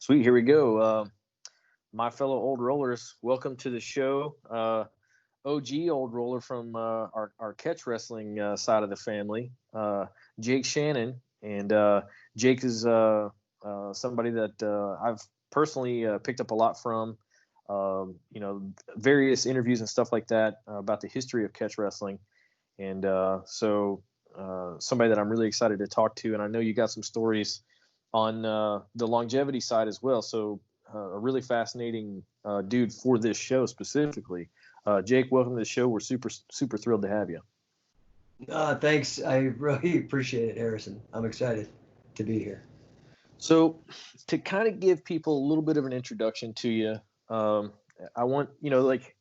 Sweet, here we go. My fellow old rollers, welcome to the show. OG old roller from our catch wrestling side of the family, Jake Shannon. And Jake is somebody that I've personally picked up a lot from, various interviews and stuff like that about the history of catch wrestling. And so somebody that I'm really excited to talk to. And I know you got some stories on the longevity side as well. So a really fascinating dude for this show specifically. Jake, welcome to the show. We're super thrilled to have you. Thanks. I really appreciate it, Harrison. I'm excited to be here. So to kind of give people a little bit of an introduction to you, I want, like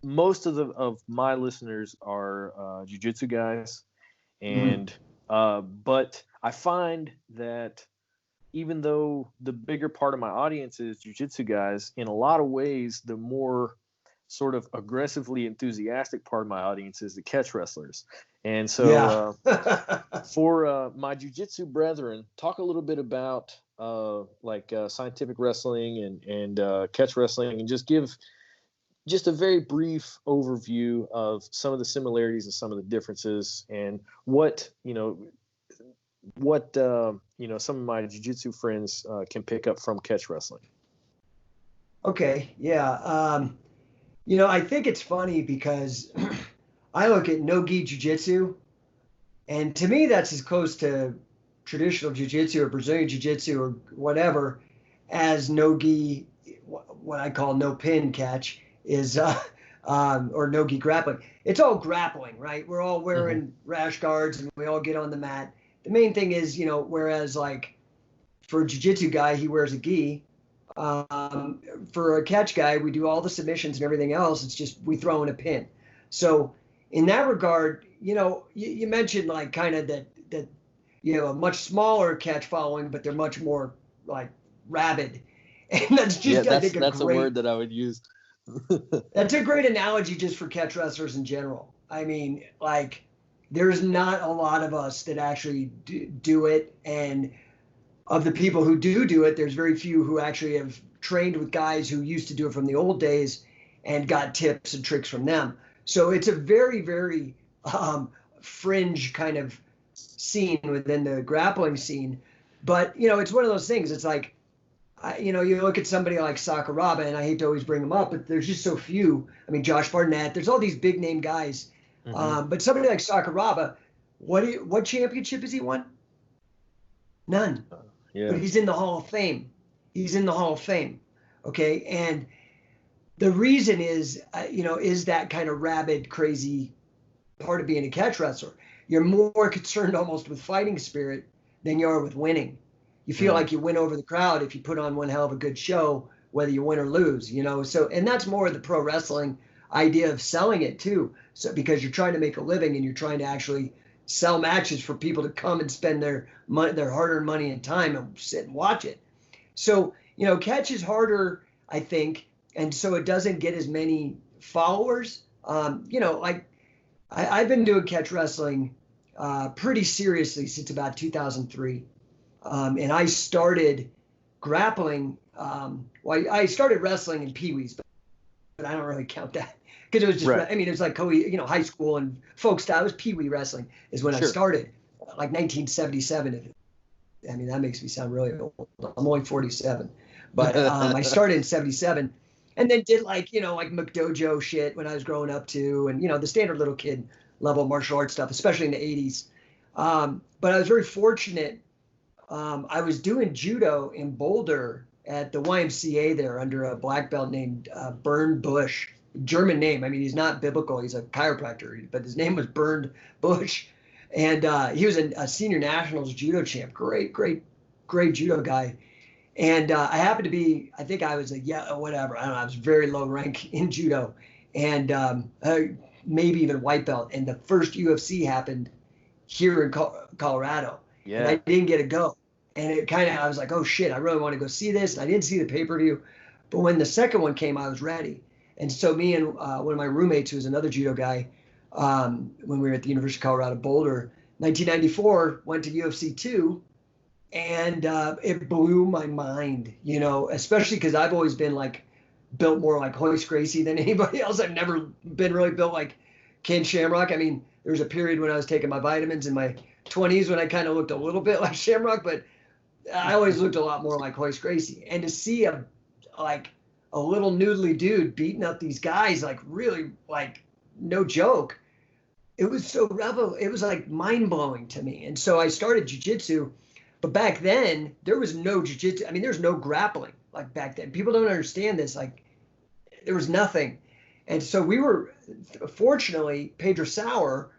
most of my listeners are jiu-jitsu guys. And but I find that even though the bigger part of my audience is jiu-jitsu guys, in a lot of ways, the more sort of aggressively enthusiastic part of my audience is the catch wrestlers. And so for my jiu-jitsu brethren, talk a little bit about scientific wrestling and catch wrestling, and just give just a very brief overview of some of the similarities and some of the differences, and what some of my jiu-jitsu friends can pick up from catch wrestling. Okay. Yeah. I think it's funny because I look at no-gi jiu-jitsu, and to me that's as close to traditional jiu-jitsu or Brazilian jiu-jitsu or whatever as no-gi, what I call no-pin catch is, or no-gi grappling. It's all grappling, right? We're all wearing rash guards and we all get on the mat. The main thing is, whereas like for a jiu-jitsu guy, he wears a gi. For a catch guy, we do all the submissions and everything else. It's just we throw in a pin. So in that regard, you mentioned like kind of that a much smaller catch following, but they're much more like rabid. And that's just, I think, that's a word that I would use. That's a great analogy just for catch wrestlers in general. I mean, like, there's not a lot of us that actually do it. And of the people who do it, there's very few who actually have trained with guys who used to do it from the old days and got tips and tricks from them. So it's a very, very fringe kind of scene within the grappling scene. But, it's one of those things. It's like, you look at somebody like Sakuraba, and I hate to always bring him up, but there's just so few. I mean, Josh Barnett, there's all these big name guys. But somebody like Sakuraba, what championship has he won? None. But he's in the Hall of Fame. Okay. And the reason is, is that kind of rabid, crazy part of being a catch wrestler. You're more concerned almost with fighting spirit than you are with winning. You feel like you win over the crowd if you put on one hell of a good show, whether you win or lose, So, and that's more the pro wrestling idea of selling it too. So because you're trying to make a living and you're trying to actually sell matches for people to come and spend their money, their hard-earned money and time, and sit and watch it. So, catch is harder, I think, and so it doesn't get as many followers. Like I've been doing catch wrestling pretty seriously since about 2003. And I started grappling. I started wrestling in Pee-wees, but I don't really count that because it was just, right. I mean, it was like, high school and folk style. It was Pee-wee wrestling is when I started, like 1977. I mean, that makes me sound really old. I'm only 47, but I started in 77 and then did like McDojo shit when I was growing up too. And, the standard little kid level martial arts stuff, especially in the 80s. But I was very fortunate. I was doing judo in Boulder at the YMCA there under a black belt named Bernd Busch, German name. I mean, he's not biblical. He's a chiropractor, but his name was Bernd Busch. And he was a senior nationals judo champ. Great judo guy. And I happened to be, I think I was whatever. I don't know. I was very low rank in judo and maybe even white belt. And the first UFC happened here in Colorado. Yeah. And I didn't get to go. And it kind of, I was like, oh shit, I really want to go see this. And I didn't see the pay-per-view. But when the second one came, I was ready. And so me and one of my roommates, who was another judo guy, when we were at the University of Colorado Boulder, 1994, went to UFC 2. And it blew my mind, you know, especially because I've always been like built more like Hoist Gracie than anybody else. I've never been really built like Ken Shamrock. I mean, there was a period when I was taking my vitamins in my 20s when I kind of looked a little bit like Shamrock, but I always looked a lot more like Hoist Gracie. And to see a little noodly dude beating up these guys, like really, like no joke, it was so it was like mind blowing to me. And so I started jiu-jitsu, but back then there was no jiu-jitsu. I mean, there's no grappling like back then. People don't understand this. Like there was nothing. And so we were, fortunately, Pedro Sauer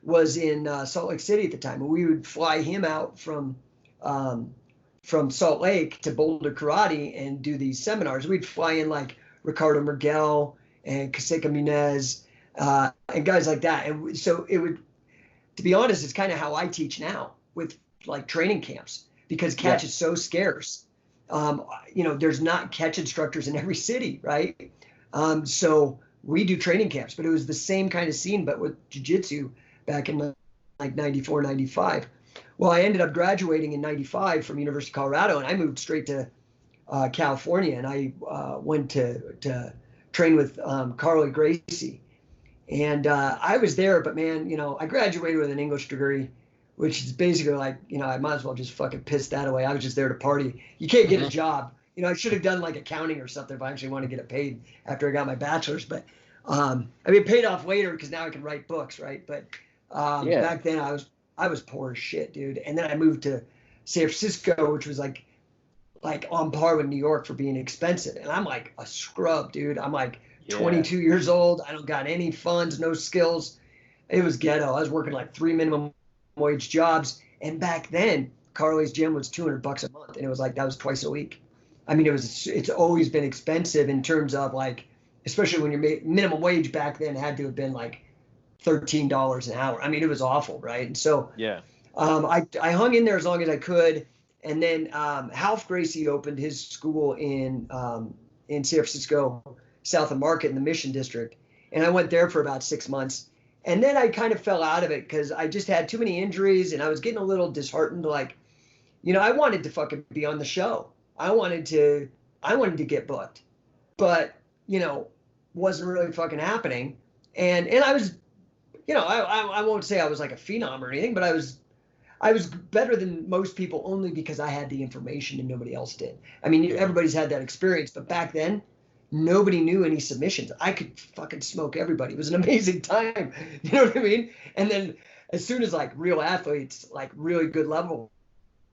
was in Salt Lake City at the time, and we would fly him out from Salt Lake to Boulder Karate and do these seminars. We'd fly in like Ricardo Miguel and Caseca Munez and guys like that. And so it would, to be honest, it's kind of how I teach now with like training camps, because catch is so scarce. You know, there's not catch instructors in every city, right? So we do training camps, but it was the same kind of scene, but with jiu-jitsu back in like 94, 95. Well, I ended up graduating in 95 from University of Colorado, and I moved straight to California, and I went to train with Carly Gracie. And I was there, but man, you know, I graduated with an English degree, which is basically like, you know, I might as well just fucking piss that away. I was just there to party. You can't get a job. You know, I should have done like accounting or something if I actually want to get it paid after I got my bachelor's. But I mean, it paid off later because now I can write books, right? But back then I was poor as shit, dude. And then I moved to San Francisco, which was like on par with New York for being expensive. And I'm like a scrub, dude. I'm like 22 years old. I don't got any funds, no skills. It was ghetto. I was working like 3 minimum wage jobs. And back then, Carly's gym was $200 a month. And it was like, that was twice a week. I mean, it's always been expensive in terms of like, especially when your minimum wage back then had to have been like $13 an hour. I mean, it was awful, right? And so I hung in there as long as I could. And then Half Gracie opened his school in San Francisco, south of Market in the Mission District. And I went there for about 6 months. And then I kind of fell out of it because I just had too many injuries and I was getting a little disheartened. Like, you know, I wanted to fucking be on the show. I wanted to get booked, but you know, wasn't really fucking happening. And I was, you know, I won't say I was like a phenom or anything, but I was better than most people only because I had the information and nobody else did. I mean, everybody's had that experience, but back then nobody knew any submissions. I could fucking smoke everybody. It was an amazing time. You know what I mean? And then as soon as like real athletes, like really good level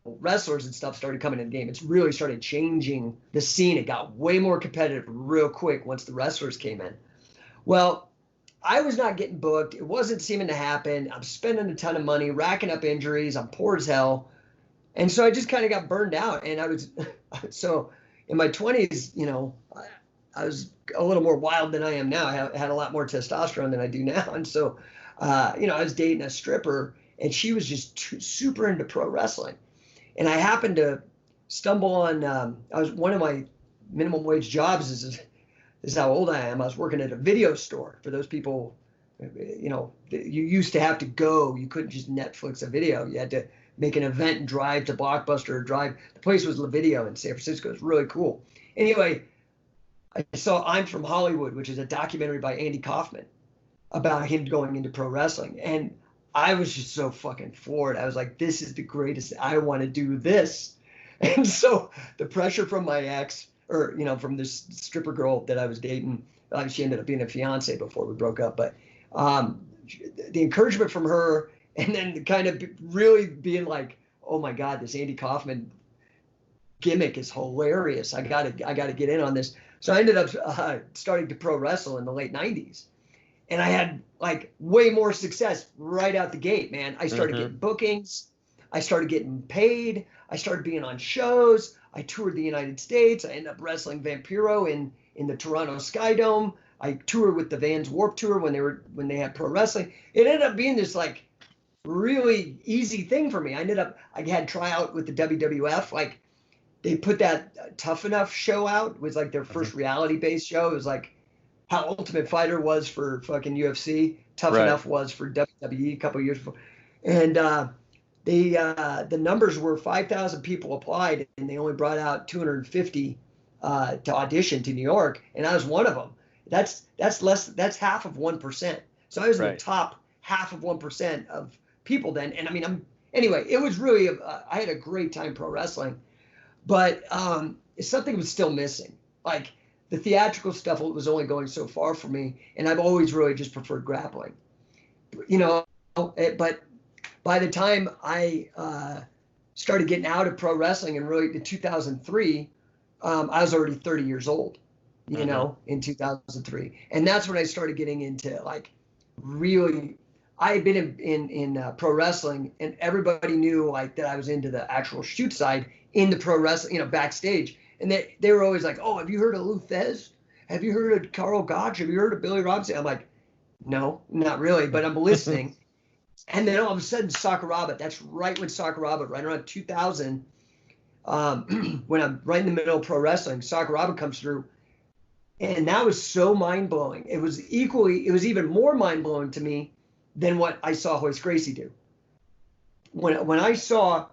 wrestlers and stuff started coming in the game, it's really started changing the scene. It got way more competitive real quick once the wrestlers came in. Well, I was not getting booked. It wasn't seeming to happen. I'm spending a ton of money, racking up injuries. I'm poor as hell. And so I just kind of got burned out. And I was, so in my 20s, you know, I was a little more wild than I am now. I had a lot more testosterone than I do now. And so, you know, I was dating a stripper and she was just super into pro wrestling. And I happened to stumble on, one of my minimum wage jobs is how old I am. I was working at a video store for those people, you know, you used to have to go. You couldn't just Netflix a video. You had to make an event and drive to Blockbuster or drive. The place was La Video in San Francisco. It was really cool. Anyway, I saw I'm From Hollywood, which is a documentary by Andy Kaufman about him going into pro wrestling. And I was just so fucking floored. I was like, this is the greatest. I want to do this. And so the pressure from my ex, or, you know, from this stripper girl that I was dating, she ended up being a fiance before we broke up. But the encouragement from her, and then kind of really being like, oh my God, this Andy Kaufman gimmick is hilarious. I gotta get in on this. So I ended up starting to pro wrestle in the late 90s. And I had like way more success right out the gate, man. I started getting bookings. I started getting paid. I started being on shows. I toured the United States. I ended up wrestling Vampiro in the Toronto Sky Dome. I toured with the Vans Warped Tour when they had pro wrestling. It ended up being this like really easy thing for me. I had tryout with the WWF. Like they put that Tough Enough show out. It was like their first reality-based show. It was like how Ultimate Fighter was for fucking UFC. Tough Enough was for WWE a couple of years before. And the numbers were 5,000 people applied, and they only brought out 250 to audition to New York, and I was one of them. That's half of 1%. So I was in the top half of 1% of people then. And I mean, anyway, it was really, I had a great time pro wrestling, but something was still missing. Like the theatrical stuff was only going so far for me, and I've always really just preferred grappling, but by the time I started getting out of pro wrestling and really in 2003, I was already 30 years old, in 2003. And that's when I started getting into like really, I had been in pro wrestling, and everybody knew like that I was into the actual shoot side in the pro wrestling, backstage. And they were always like, oh, have you heard of Lou Thez? Have you heard of Carl Gotch? Have you heard of Billy Robinson? I'm like, no, not really, but I'm listening. And then all of a sudden, Sakuraba, that's right when Sakuraba, right around 2000, when I'm right in the middle of pro wrestling, Sakuraba comes through. And that was so mind-blowing. It was even more mind-blowing to me than what I saw Hoist Gracie do. When I saw,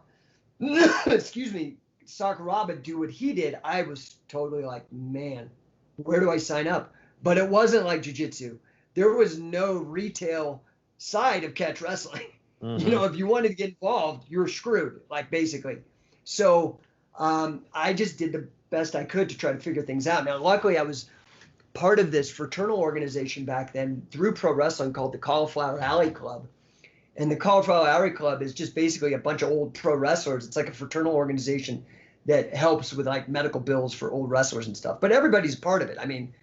excuse me, Sakuraba do what he did, I was totally like, man, where do I sign up? But it wasn't like jiu-jitsu. There was no retail side of catch wrestling. Mm-hmm. If you wanted to get involved, you were screwed, like basically. So I just did the best I could to try to figure things out. Now, luckily, I was part of this fraternal organization back then through pro wrestling called the Cauliflower Alley Club. And the Cauliflower Alley Club is just basically a bunch of old pro wrestlers. It's like a fraternal organization that helps with like medical bills for old wrestlers and stuff. But everybody's part of it. I mean,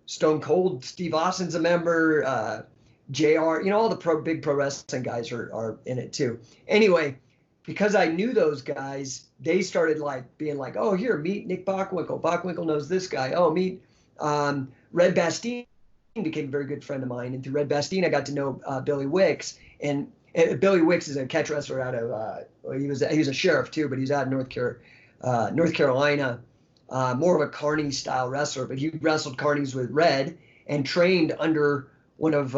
Stone Cold Steve Austin's a member, JR, all the big pro wrestling guys are in it too. Anyway, because I knew those guys, they started like being like, oh, here, meet Nick Bockwinkel. Bockwinkel knows this guy. Oh, meet Red Bastien became a very good friend of mine. And through Red Bastien, I got to know Billy Wicks. And Billy Wicks is a catch wrestler out of, he was a sheriff too, but he's out of North Carolina, more of a Carney style wrestler. But he wrestled Carneys with Red and trained under one of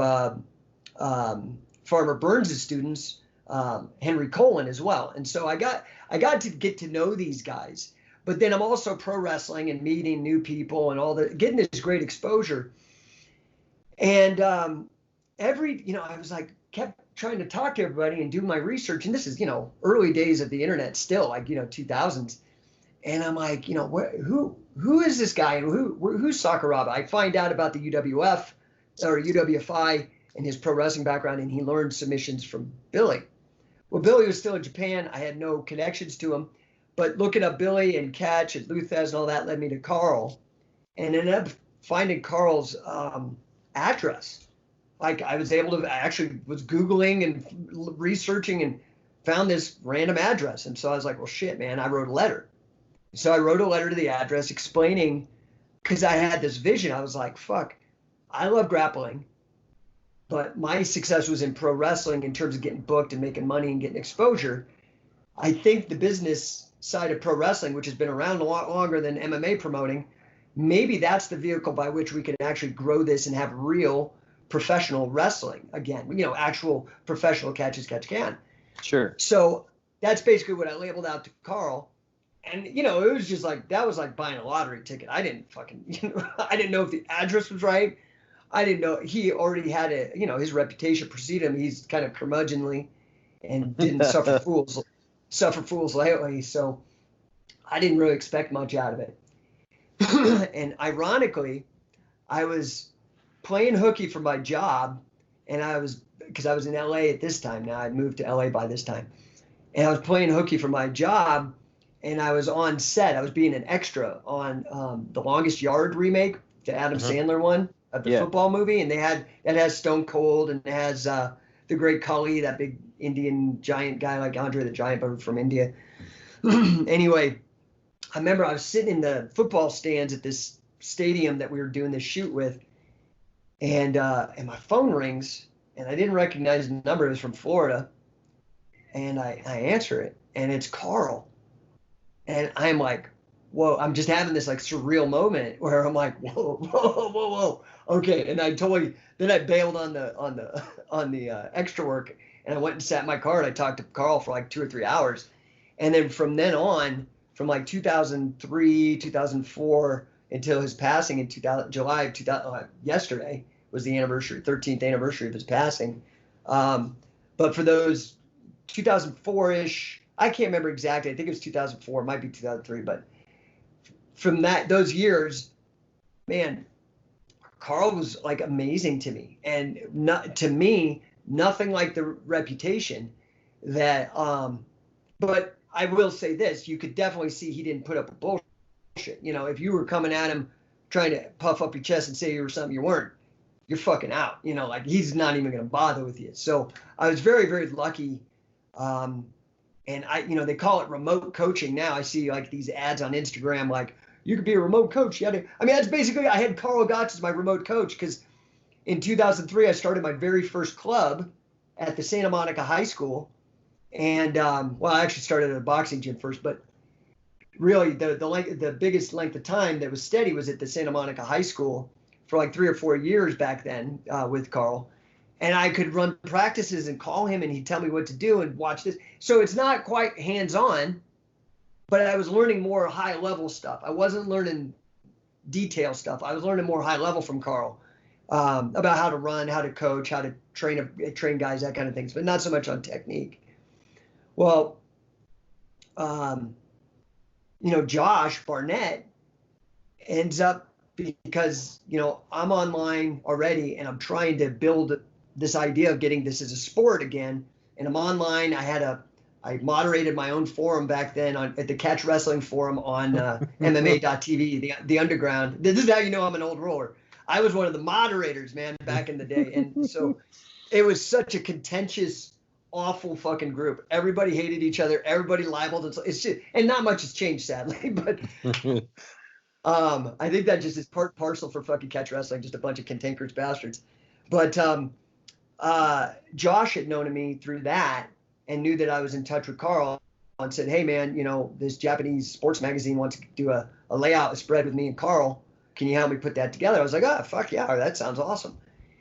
Farmer Burns' students, Henry Colin, as well. And so I got to get to know these guys. But then I'm also pro wrestling and meeting new people and getting this great exposure. And I was like, kept trying to talk to everybody and do my research. And this is, early days of the internet still, like, 2000s. And I'm like, who is this guy? And who's Sakuraba? I find out about the UWF or UWFI and his pro wrestling background, and he learned submissions from Billy. Well, Billy was still in Japan. I had no connections to him. But looking up Billy and Catch and Lou Thez and all that led me to Carl, and ended up finding Carl's address. Like I was Googling and researching and found this random address. And so I was like, well, shit, man, I wrote a letter. So I wrote a letter to the address explaining, because I had this vision. I was like, fuck, I love grappling, but my success was in pro wrestling in terms of getting booked and making money and getting exposure. I think the business side of pro wrestling, which has been around a lot longer than MMA promoting, maybe that's the vehicle by which we can actually grow this and have real professional wrestling again, actual professional catch as catch can. Sure. So that's basically what I labeled out to Carl. And, it was just like, that was like buying a lottery ticket. I didn't fucking, I didn't know if the address was right. I didn't know, he already had his reputation preceded him. He's kind of curmudgeonly and didn't suffer fools lately. So I didn't really expect much out of it. And ironically, I was playing hooky for my job, and because I was in LA at this time. Now I'd moved to LA by this time. And I was playing hooky for my job, and I was on set. I was being an extra on The Longest Yard remake, the Adam Sandler one of the football movie. And it has Stone Cold, and it has the great Khali, that big Indian giant guy like Andre the Giant, but from India. Anyway, I remember I was sitting in the football stands at this stadium that we were doing this shoot with, and my phone rings, and I didn't recognize the number. It was from Florida, and I answer it, and it's Carl. And I'm like, whoa, I'm just having this like surreal moment where I'm like, whoa. Okay. And then I bailed on the extra work. And I went and sat in my car and I talked to Carl for like 2 or 3 hours. And then from then on, from like 2003, 2004 until his passing in July of 2000, yesterday was the anniversary, 13th anniversary of his passing. But for those 2004-ish, I can't remember exactly. I think it was 2004, it might be 2003. But from those years, man, Carl was like amazing to me. And to me, nothing like the reputation that, but I will say this, you could definitely see he didn't put up a bullshit. You know, if you were coming at him trying to puff up your chest and say you were something you weren't, you're fucking out. You know, like he's not even going to bother with you. So I was very, very lucky. And they call it remote coaching now. I see like these ads on Instagram, like you could be a remote coach. That's basically, I had Carl Gotch as my remote coach because in 2003, I started my very first club at the Santa Monica High School. And, I actually started at a boxing gym first, but really the biggest length of time that was steady was at the Santa Monica High School for like 3 or 4 years back then with Carl. And I could run practices and call him and he'd tell me what to do and watch this. So it's not quite hands-on, but I was learning more high-level stuff. I wasn't learning detail stuff. I was learning more high-level from Carl about how to run, how to coach, how to train guys, that kind of things, but not so much on technique. Well, Josh Barnett ends up because, I'm online already and I'm trying to build this idea of getting this as a sport again. And I'm online. I moderated my own forum back then at the Catch Wrestling forum on MMA.tv, the underground. This is how you know I'm an old roller. I was one of the moderators, man, back in the day. And so it was such a contentious, awful fucking group. Everybody hated each other. Everybody libeled. It's just, and not much has changed, sadly. But I think that just is part parcel for fucking Catch Wrestling, just a bunch of cantankerous bastards. But Josh had known me through that and knew that I was in touch with Carl and said, hey, man, this Japanese sports magazine wants to do a layout, a spread with me and Carl. Can you help me put that together? I was like, fuck yeah, that sounds awesome.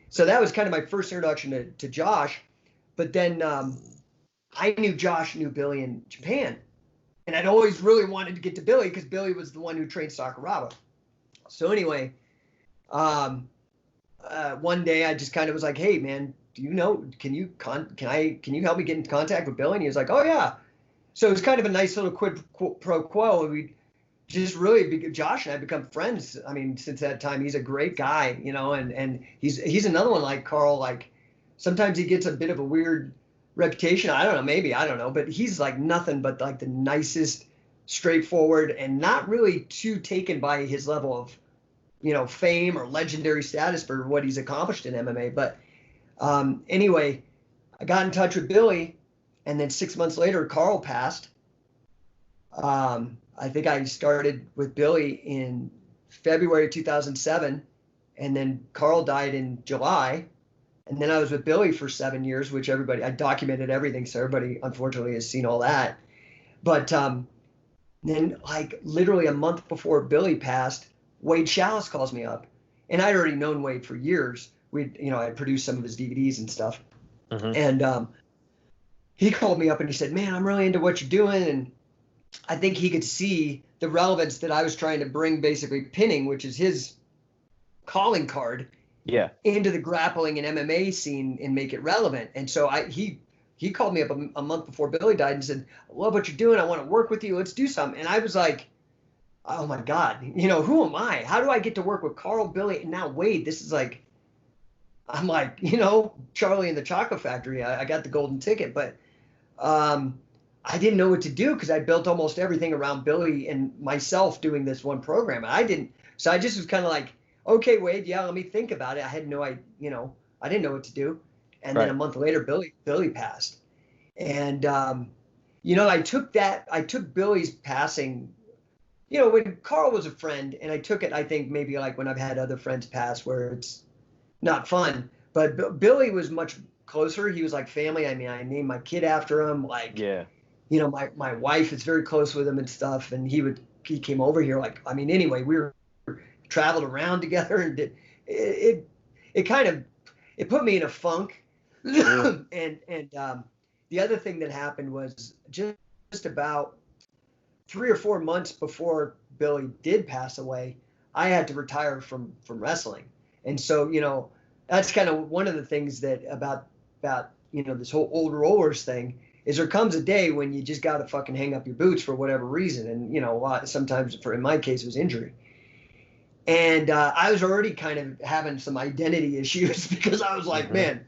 So that was kind of my first introduction to Josh. But then I knew Josh knew Billy in Japan. And I'd always really wanted to get to Billy because Billy was the one who trained Sakuraba. So anyway, one day I just kind of was like, hey, man, can you help me get in contact with Billy? And he was like, oh, yeah. So it was kind of a nice little quid pro quo. And we just really, Josh and I become friends. I mean, since that time, he's a great guy, and he's another one like Carl. Like sometimes he gets a bit of a weird reputation. I don't know, but he's like nothing but like the nicest, straightforward, and not really too taken by his level of, fame or legendary status for what he's accomplished in MMA. But anyway, I got in touch with Billy, and then 6 months later, Carl passed. I think I started with Billy in February 2007, and then Carl died in July. And then I was with Billy for 7 years, which I documented everything, so everybody unfortunately has seen all that. But then like literally a month before Billy passed, Wade Chalice calls me up. And I'd already known Wade for years. I produced some of his DVDs and stuff. Mm-hmm. And he called me up and he said, man, I'm really into what you're doing. And I think he could see the relevance that I was trying to bring, basically pinning, which is his calling card, into the grappling and MMA scene and make it relevant. And so he called me up a month before Billy died and said, I love what you're doing. I want to work with you. Let's do something. And I was like, oh my God, who am I? How do I get to work with Carl, Billy, and now Wade? This is like, I'm like, Charlie and the Chocolate Factory. I got the golden ticket, but I didn't know what to do because I built almost everything around Billy and myself doing this one program. So I just was kind of like, okay, Wade, yeah, let me think about it. I had I didn't know what to do. And then a month later, Billy passed. And, I took Billy's passing, when Carl was a friend, and I took it, I think maybe like when I've had other friends pass where it's not fun, but Billy was much closer. He was like family. I mean, I named my kid after him. Like, my wife is very close with him and stuff. And he came over here. Like, I mean, anyway, we traveled around together, and it put me in a funk. Sure. And the other thing that happened was just about 3 or 4 months before Billy did pass away, I had to retire from wrestling. And so, that's kind of one of the things that about this whole old rollers thing is there comes a day when you just got to fucking hang up your boots for whatever reason. And sometimes in my case it was injury. And I was already kind of having some identity issues because I was like, man,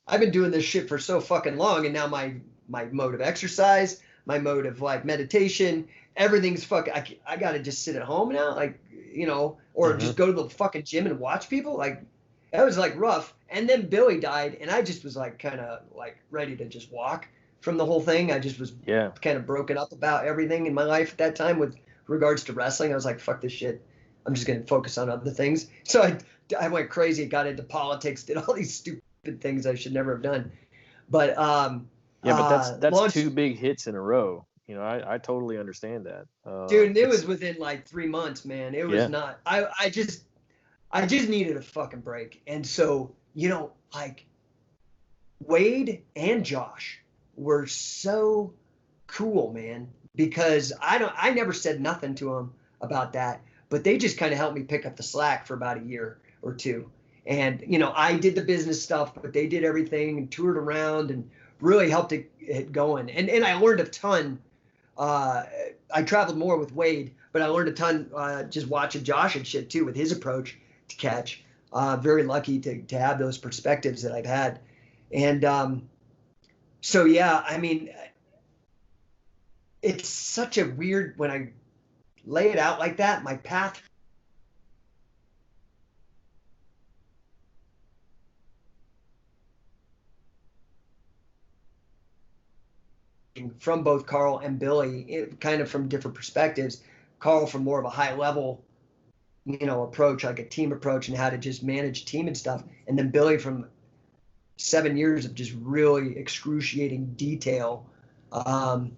I've been doing this shit for so fucking long, and now my mode of exercise, my mode of like meditation, everything's fucking. I gotta just sit at home now, like or just go to the fucking gym and watch people. Like that was like rough. And then Billy died, and I just was like kind of like ready to just walk from the whole thing. I just was kind of broken up about everything in my life at that time with regards to wrestling. I was like, fuck this shit. I'm just gonna focus on other things. So I went crazy, got into politics, did all these stupid things I should never have done. But but that's two big hits in a row. I totally understand that. Dude, it was within like 3 months, man. It was not. I just needed a fucking break. And so, like Wade and Josh were so cool, man, because I never said nothing to them about that, but they just kind of helped me pick up the slack for about a year or two. And, I did the business stuff, but they did everything and toured around and really helped it going. And I learned a ton. I traveled more with Wade, but I learned a ton just watching Josh and shit too with his approach to catch. Very lucky to have those perspectives that I've had. And so, yeah, I mean, it's such a weird, when I lay it out like that, my path from both Carl and Billy, kind of from different perspectives. Carl from more of a high level, approach, like a team approach and how to just manage team and stuff. And then Billy from 7 years of just really excruciating detail. I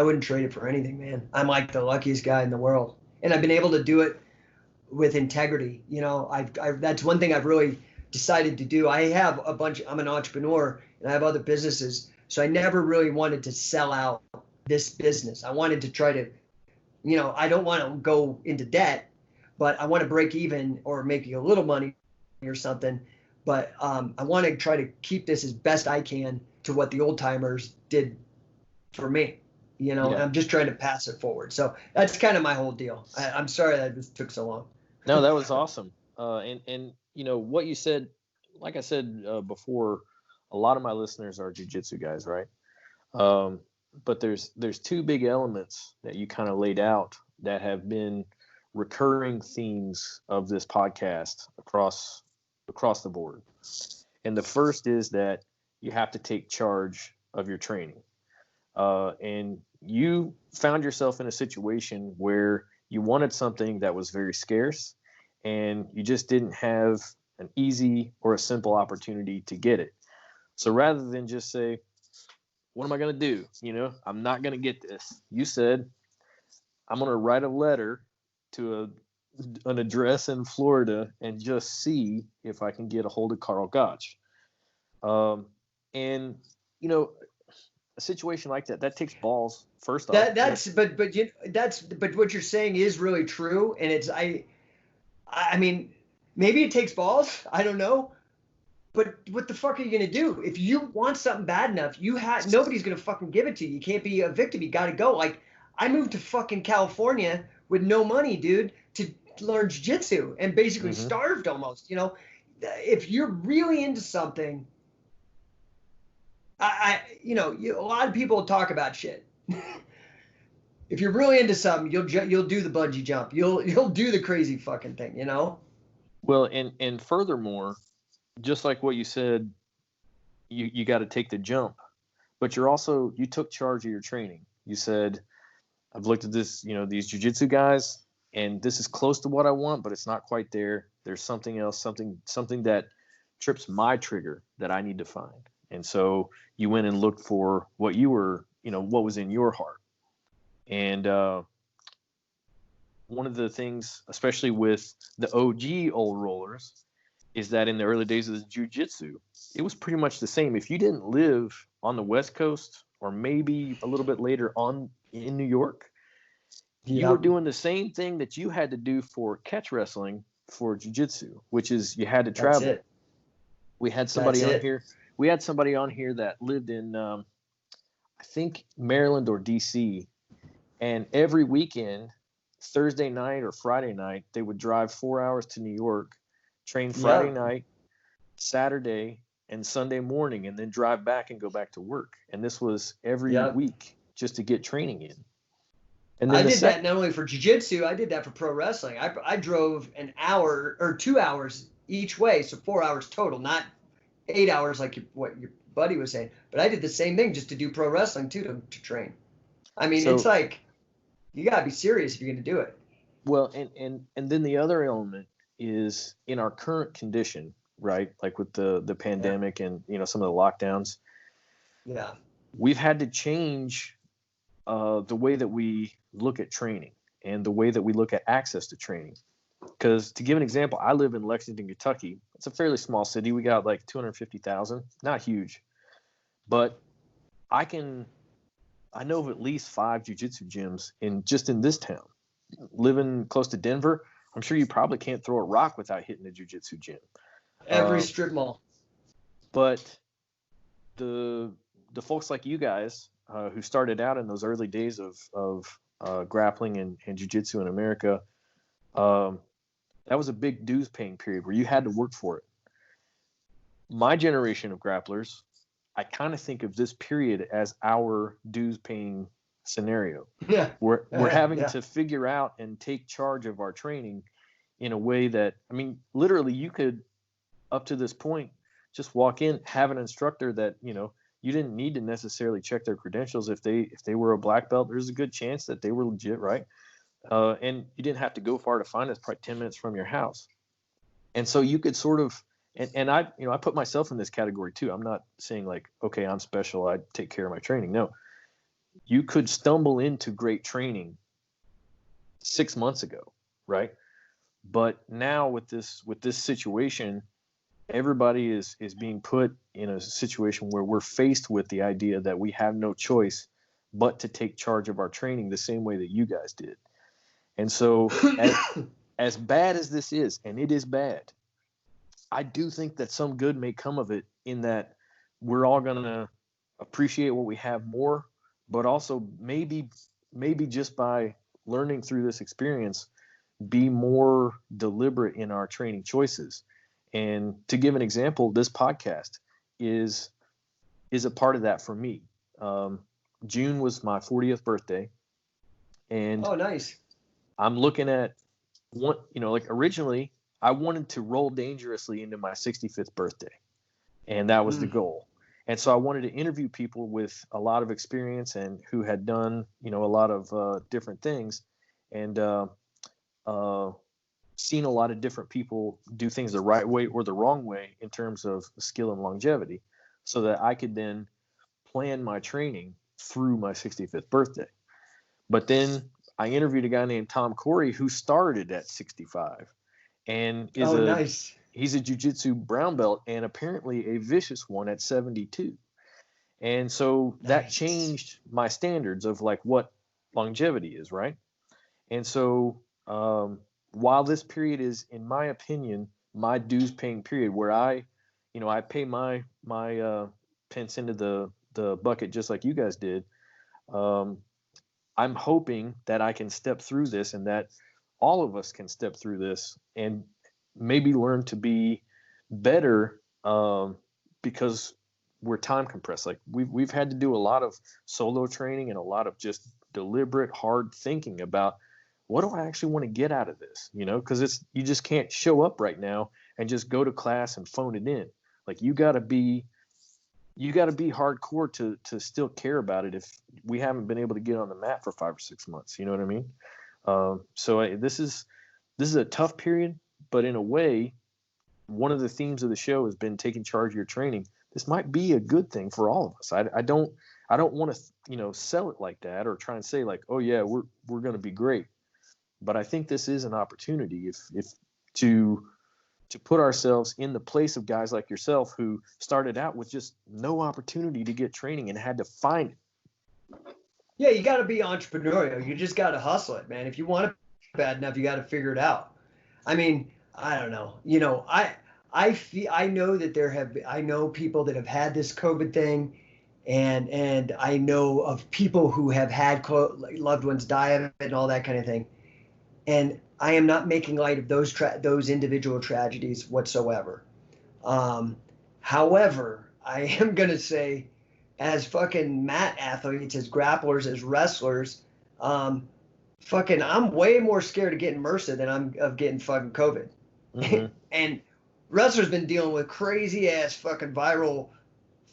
wouldn't trade it for anything, man. I'm like the luckiest guy in the world. And I've been able to do it with integrity. That's one thing I've really decided to do. I'm an entrepreneur and I have other businesses. So I never really wanted to sell out this business. I wanted to try to, I don't want to go into debt, but I want to break even or make a little money or something. But I want to try to keep this as best I can to what the old timers did for me, and I'm just trying to pass it forward. So that's kind of my whole deal. I'm sorry that this took so long. No, that was awesome. And what you said, like I said before, a lot of my listeners are jiu-jitsu guys, right? But there's two big elements that you kind of laid out that have been recurring themes of this podcast across the board. And the first is that you have to take charge of your training. And you found yourself in a situation where you wanted something that was very scarce and you just didn't have an easy or a simple opportunity to get it. So rather than just say, what am I going to do? I'm not going to get this. You said, I'm going to write a letter to an address in Florida and just see if I can get a hold of Carl Gotch. And, a situation like that takes balls first off. But what you're saying is really true. And it's, I mean, maybe it takes balls. I don't know. But what the fuck are you going to do? If you want something bad enough, nobody's going to fucking give it to you. You can't be a victim. You got to go. Like, I moved to fucking California with no money, dude, to learn jiu-jitsu and basically starved almost. If you're really into something, a lot of people talk about shit. If you're really into something, you'll do the bungee jump. You'll do the crazy fucking thing, Well, and furthermore, just like what you said, you got to take the jump, but you took charge of your training. You said, I've looked at this, these jiu-jitsu guys, and this is close to what I want, but it's not quite there. There's something else, something that trips my trigger that I need to find. And so you went and looked for what what was in your heart. And one of the things, especially with the OG old rollers, is that in the early days of the jiu-jitsu, it was pretty much the same. If you didn't live on the West Coast or maybe a little bit later on in New York, you were Yep. doing the same thing that you had to do for catch wrestling for jiu-jitsu, which is you had to That's travel. it. We had That's somebody on it. here. We had somebody on here that lived in, I think, Maryland or DC, and every weekend, Thursday night or Friday night, they would drive 4 hours to New York, train Friday Yeah. night, Saturday, and Sunday morning, and then drive back and go back to work. And this was every Yep. week just to get training in. And then I the did that second, not only for jiu-jitsu, I did that for pro wrestling. I drove an hour or 2 hours each way, so 4 hours total, not 8 hours like what your buddy was saying. But I did the same thing just to do pro wrestling too, to train. I mean, it's so like you gotta be serious if you're gonna do it. well, and then the other element is in our current condition, right? Like with the Yeah. pandemic and some of the lockdowns, Yeah. we've had to change the way that we look at training and the way that we look at access to training. Because to give an example, I live in Lexington, Kentucky. It's a fairly small city. We got like 250,000, not huge, but I can I know of at least 5 jiu-jitsu gyms in this town. Living close to Denver, I'm sure you probably can't throw a rock without hitting a jiu-jitsu gym. Every Uh, strip mall. but the folks like you guys who started out in those early days of grappling and jiu-jitsu in America, um, that was a big dues paying period where you had to work for it. My generation of grapplers, I kind of think of this period as our dues paying scenario. Yeah. We're having Yeah. to figure out and take charge of our training in a way that, I mean, literally you could up to this point just walk in, have an instructor that you didn't need to necessarily check their credentials. If they were a black belt, there's a good chance that they were legit, right? And you didn't have to go far to find us, probably 10 minutes from your house. And so you could sort of, and I put myself in this category too. I'm not saying like, okay, I'm special, I take care of my training. No, you could stumble into great training 6 months ago, right? But now with this situation, everybody is being put in a situation where we're faced with the idea that we have no choice but to take charge of our training the same way that you guys did. And so as bad as this is, and it is bad, I do think that some good may come of it in that we're all going to appreciate what we have more, but also maybe just by learning through this experience, be more deliberate in our training choices. And to give an example, this podcast is a part of that for me. June was my 40th birthday, and Oh, nice. I'm looking at one. Like originally, I wanted to roll dangerously into my 65th birthday, and that was the Mm. goal. And so I wanted to interview people with a lot of experience and who had done a lot of different things, and seen a lot of different people do things the right way or the wrong way in terms of skill and longevity, so that I could then plan my training through my 65th birthday. But then I interviewed a guy named Tom Corey who started at 65 and Oh, nice. he's a jiu-jitsu brown belt and apparently a vicious one at 72. And so that Nice. changed my standards of like what longevity is, right? And so while this period is, in my opinion, my dues paying period where I pay my pence into the bucket just like you guys did, I'm hoping that I can step through this and that all of us can step through this and maybe learn to be better, because we're time compressed. Like we've had to do a lot of solo training and a lot of just deliberate, hard thinking about what do I actually want to get out of this, because you just can't show up right now and just go to class and phone it in. Like you got to be hardcore to still care about it if we haven't been able to get on the mat for 5 or 6 months. You know what I mean? So this is a tough period, but in a way, one of the themes of the show has been taking charge of your training. This might be a good thing for all of us. I don't want to sell it like that or try and say like, oh yeah, we're going to be great. But I think this is an opportunity if to to put ourselves in the place of guys like yourself who started out with just no opportunity to get training and had to find it. Yeah, you got to be entrepreneurial. You just got to hustle it, man. If you want it bad enough, you got to figure it out. I mean, I don't know. You know, I know that I know people that have had this COVID thing, and I know of people who have had loved ones die of it and all that kind of thing. And I am not making light of those individual tragedies whatsoever. However, I am gonna say, as fucking mat athletes, as grapplers, as wrestlers, fucking, I'm way more scared of getting MRSA than I'm of getting fucking COVID. Mm-hmm. And wrestlers been dealing with crazy ass fucking viral,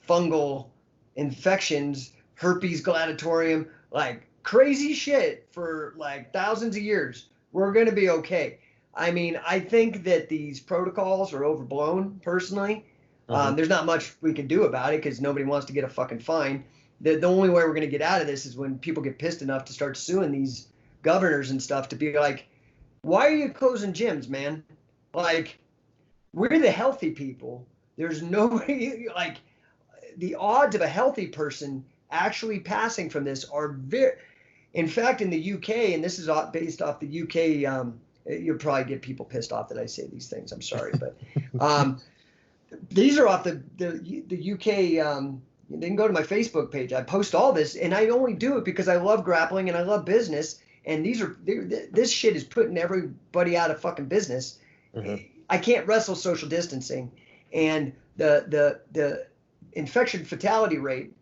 fungal infections, herpes gladiatorium, like crazy shit for like thousands of years. We're gonna be okay. I mean, I think that these protocols are overblown, personally. There's not much we can do about it because nobody wants to get a fucking fine. The only way we're going to get out of this is when people get pissed enough to start suing these governors and stuff to be like, why are you closing gyms, man? Like, we're the healthy people. There's nobody, like, the odds of a healthy person actually passing from this are very, in fact, in the UK, and this is based off the UK, you'll probably get people pissed off that I say these things. I'm sorry, but these are off the UK. They can go to my Facebook page. I post all this, and I only do it because I love grappling and I love business. And this shit is putting everybody out of fucking business. Mm-hmm. I can't wrestle social distancing, and the infection fatality rate.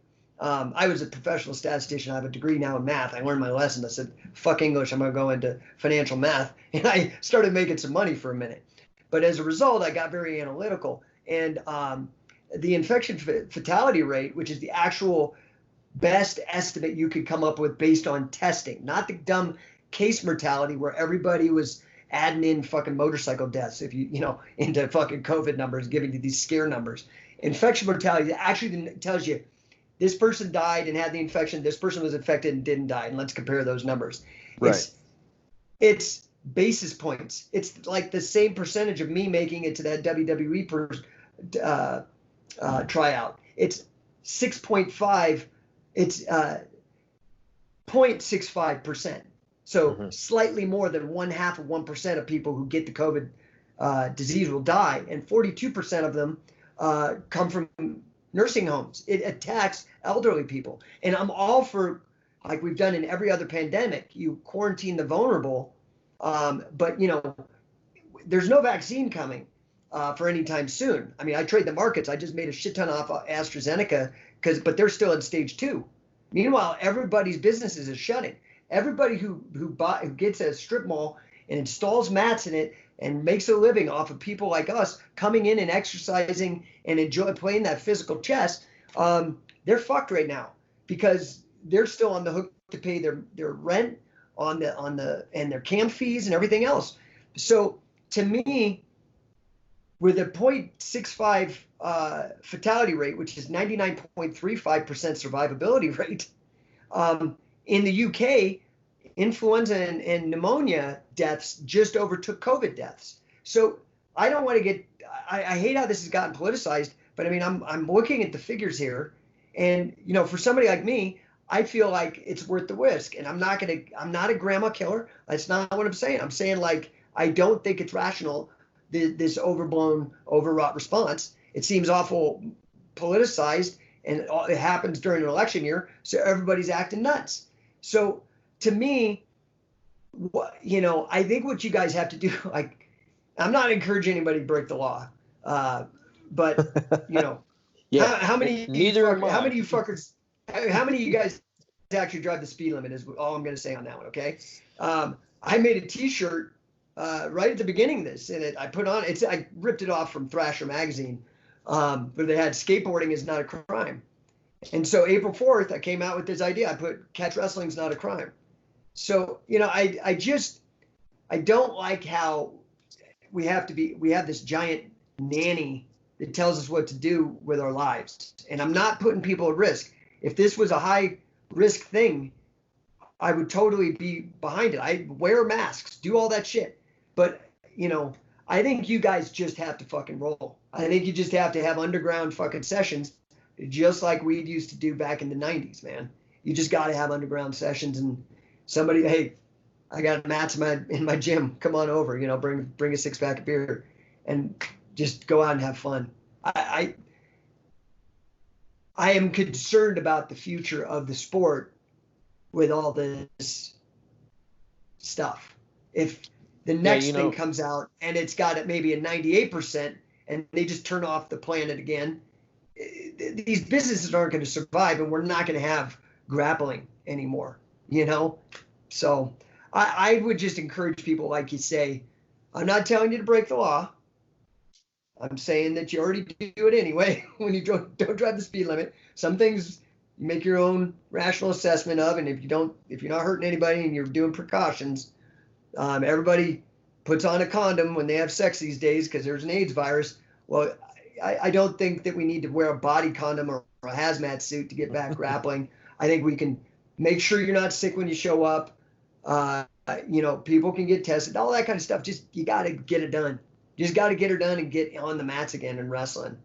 I was a professional statistician. I have a degree now in math. I learned my lesson. I said, fuck English. I'm going to go into financial math. And I started making some money for a minute. But as a result, I got very analytical. And the infection fatality rate, which is the actual best estimate you could come up with based on testing, not the dumb case mortality where everybody was adding in fucking motorcycle deaths, if you know, into fucking COVID numbers, giving you these scare numbers. Infection mortality actually tells you this person died and had the infection, this person was infected and didn't die, and let's compare those numbers. Right. It's basis points. It's like the same percentage of me making it to that WWE tryout. It's 6.5. It's 0.65%. So slightly more than 0.5% of people who get the COVID disease will die, and 42% of them come from nursing homes. It attacks elderly people, and I'm all for, like we've done in every other pandemic, you quarantine the vulnerable. But you know, there's no vaccine coming for any time soon. I mean, I trade the markets. I just made a shit ton off AstraZeneca but they're still in stage 2. Meanwhile, everybody's businesses is shutting. Everybody who gets a strip mall and installs mats in it and makes a living off of people like us coming in and exercising and playing that physical chess, they're fucked right now because they're still on the hook to pay their rent and their camp fees and everything else. So to me, with a 0.65 fatality rate, which is 99.35% survivability rate, in the UK, influenza and pneumonia deaths just overtook COVID deaths. So I don't want to get, I hate how this has gotten politicized, but I mean, I'm looking at the figures here, and you know, for somebody like me, I feel like it's worth the risk, and I'm not a grandma killer. That's not what I'm saying. I'm saying, like, I don't think it's rational, this overblown, overwrought response. It seems awful politicized, and it happens during an election year, so everybody's acting nuts. So to me, you know, I think what you guys have to do, like, I'm not encouraging anybody to break the law, but you know, yeah, how many of you guys actually drive the speed limit is all I'm going to say on that one. Okay. I made a t-shirt right at the beginning of this, and I put on, I ripped it off from Thrasher magazine, where they had skateboarding is not a crime. And so April 4th, I came out with this idea. I put catch wrestling's not a crime. So, you know, I don't like how we have this giant nanny that tells us what to do with our lives. And I'm not putting people at risk. If this was a high risk thing, I would totally be behind it. I wear masks, do all that shit. But, you know, I think you guys just have to fucking roll. I think you just have to have underground fucking sessions, just like we used to do back in the 90s, man. You just got to have underground sessions, and somebody, hey, I got mats in my gym. Come on over, you know, bring a 6-pack of beer, and just go out and have fun. I am concerned about the future of the sport with all this stuff. If the next thing comes out and it's got maybe a 98% and they just turn off the planet again, these businesses aren't going to survive, and we're not going to have grappling anymore, you know? So I would just encourage people, like you say, I'm not telling you to break the law. I'm saying that you already do it anyway when you don't drive the speed limit. Some things you make your own rational assessment of, and if you're not hurting anybody and you're doing precautions, everybody puts on a condom when they have sex these days because there's an AIDS virus. Well, I don't think that we need to wear a body condom or a hazmat suit to get back grappling. I think we can make sure you're not sick when you show up. You know, people can get tested, all that kind of stuff. Just, you got to get it done. You just got to get her done and get on the mats again and wrestling.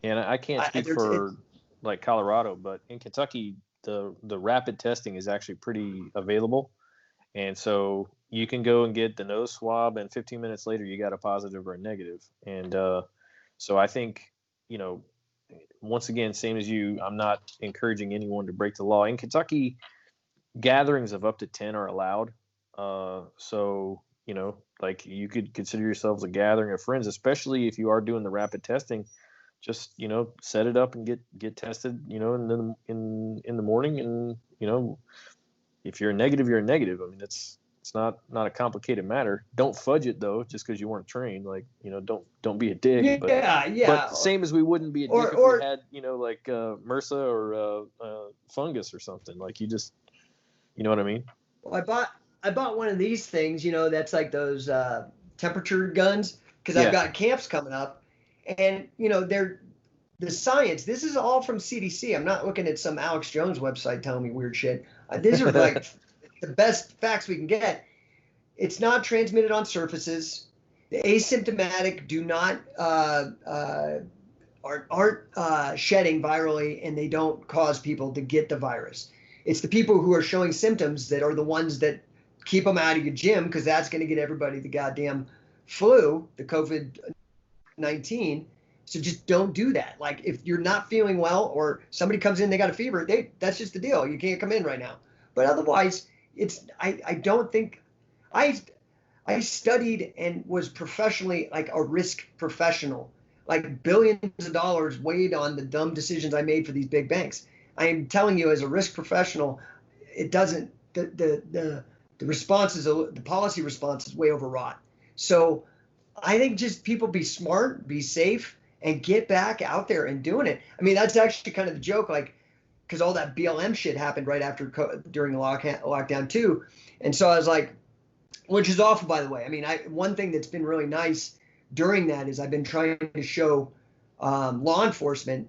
And I can't speak for like Colorado, but in Kentucky, the rapid testing is actually pretty available. And so you can go and get the nose swab, and 15 minutes later, you got a positive or a negative. And so I think, you know, once again, same as you, I'm not encouraging anyone to break the law. In Kentucky, gatherings of up to 10 are allowed. So, you know, like, you could consider yourselves a gathering of friends, especially if you are doing the rapid testing. Just, you know, set it up and get tested, you know, in the morning. And, you know, if you're negative, you're negative. I mean, it's not a complicated matter. Don't fudge it though, just because you weren't trained. Like, you know, don't be a dick. Yeah. But same as we wouldn't be a dick if we had, you know, like MRSA or fungus or something. Like, you just, you know what I mean? Well, I bought one of these things, you know, that's like those temperature guns, because I've got camps coming up, and, you know, the science. This is all from CDC. I'm not looking at some Alex Jones website telling me weird shit. These are like the best facts we can get. It's not transmitted on surfaces. The asymptomatic do not aren't shedding virally, and they don't cause people to get the virus. It's the people who are showing symptoms that are the ones that keep them out of your gym, because that's going to get everybody the goddamn flu, the COVID-19. So just don't do that. Like, if you're not feeling well, or somebody comes in, they got a fever, that's just the deal. You can't come in right now. But otherwise, I don't think, I studied and was professionally like a risk professional. Like, billions of dollars weighed on the dumb decisions I made for these big banks. I am telling you, as a risk professional, it doesn't, the responses, the policy response is way overwrought. So I think just people be smart, be safe, and get back out there and doing it. I mean, that's actually kind of the joke, like, because all that BLM shit happened right after, during the lockdown too. And so I was like, which is awful, by the way. I mean, one thing that's been really nice during that is I've been trying to show law enforcement,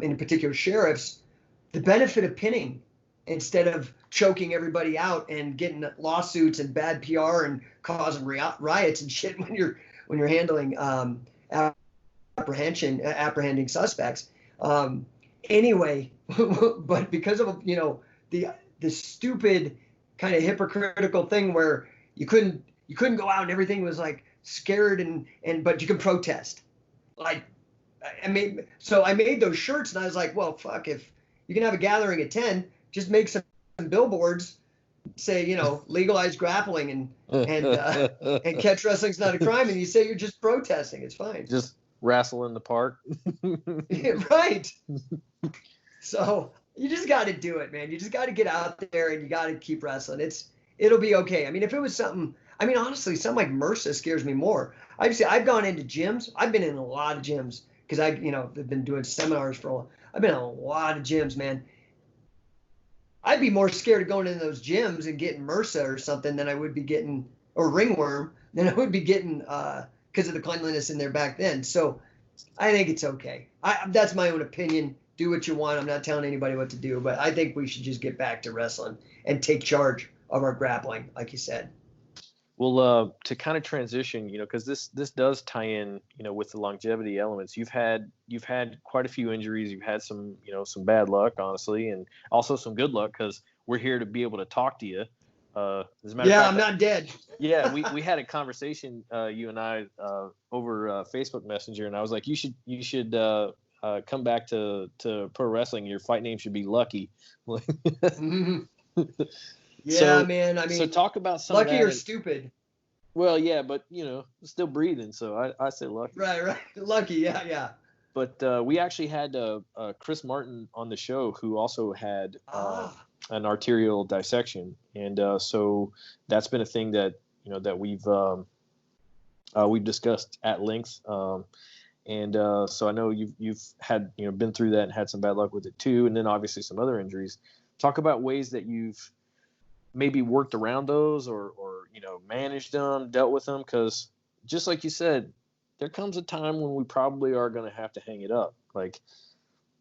in particular sheriffs, the benefit of pinning instead of choking everybody out and getting lawsuits and bad PR and causing riots and shit when you're handling apprehending suspects. Anyway, but because of, you know, the stupid kind of hypocritical thing where you couldn't go out and everything was like scared but you can protest. Like, I made those shirts, and I was like, well, fuck, if you can have a gathering at 10, just make some billboards, say, you know, legalize grappling and catch wrestling's not a crime, and you say you're just protesting. It's fine. Just wrestle in the park. Yeah, right. So you just got to do it, man. You just got to get out there and you got to keep wrestling. It'll be okay. I mean, if it was something, I mean, honestly, something like MRSA scares me more. I've gone into gyms. I've been in a lot of gyms because I've been doing seminars for a while. I've been in a lot of gyms, man. I'd be more scared of going into those gyms and getting MRSA or something than I would be getting, or ringworm, than I would be getting because of the cleanliness in there back then. So I think it's okay. That's my own opinion. Do what you want. I'm not telling anybody what to do, but I think we should just get back to wrestling and take charge of our grappling, like you said. Well, to kind of transition, because this does tie in, with the longevity elements. You've had quite a few injuries. You've had some, some bad luck, honestly, and also some good luck, because we're here to be able to talk to you. As a matter of fact, I'm not dead. Yeah, we had a conversation, you and I, over Facebook Messenger, and I was like, you should come back to pro wrestling. Your fight name should be Lucky. Mm-hmm. Yeah, So, man. I mean, so talk about some lucky of that or stupid. Well, yeah, but still breathing, so I say lucky. Right. Lucky, yeah. But we actually had Chris Martin on the show, who also had an arterial dissection, and so that's been a thing that that we've discussed at length. And so I know you've had been through that and had some bad luck with it too, and then obviously some other injuries. Talk about ways that you've maybe worked around those, or managed them, dealt with them, because just like you said, there comes a time when we probably are going to have to hang it up.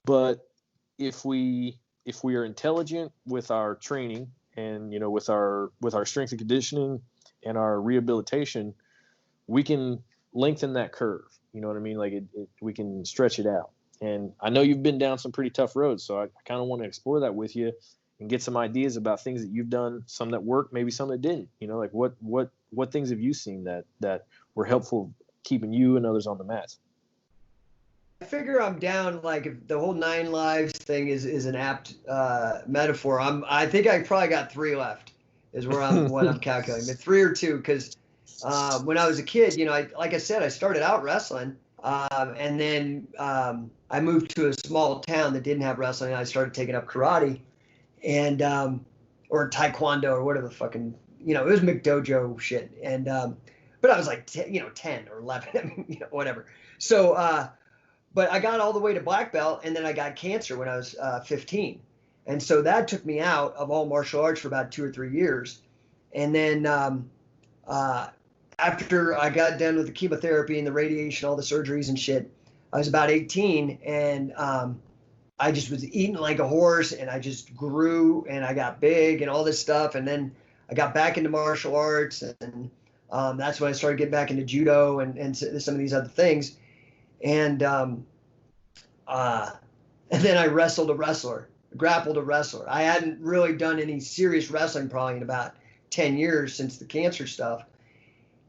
But if we are intelligent with our training, and with our strength and conditioning and our rehabilitation, we can lengthen that curve. You know what I mean? We can stretch it out. And I know you've been down some pretty tough roads, so I kind of want to explore that with you and get some ideas about things that you've done, some that worked, maybe some that didn't. What things have you seen that were helpful keeping you and others on the mats? I figure I'm down, if the whole 9 lives thing is an apt metaphor. I think I probably got 3 left, is what I'm calculating. But 3 or 2, because when I was a kid, like I said, I started out wrestling, and then I moved to a small town that didn't have wrestling, and I started taking up karate, and or taekwondo, or whatever the fucking, it was McDojo shit. And but I was like 10 or 11, I mean, whatever. So but I got all the way to black belt, and then I got cancer when I was 15, and so that took me out of all martial arts for about 2 or 3 years. And then after I got done with the chemotherapy and the radiation, all the surgeries and shit, I was about 18, and I just was eating like a horse, and I just grew, and I got big and all this stuff. And then I got back into martial arts, and that's when I started getting back into judo and some of these other things. And then I wrestled a wrestler, grappled a wrestler. I hadn't really done any serious wrestling probably in about 10 years since the cancer stuff.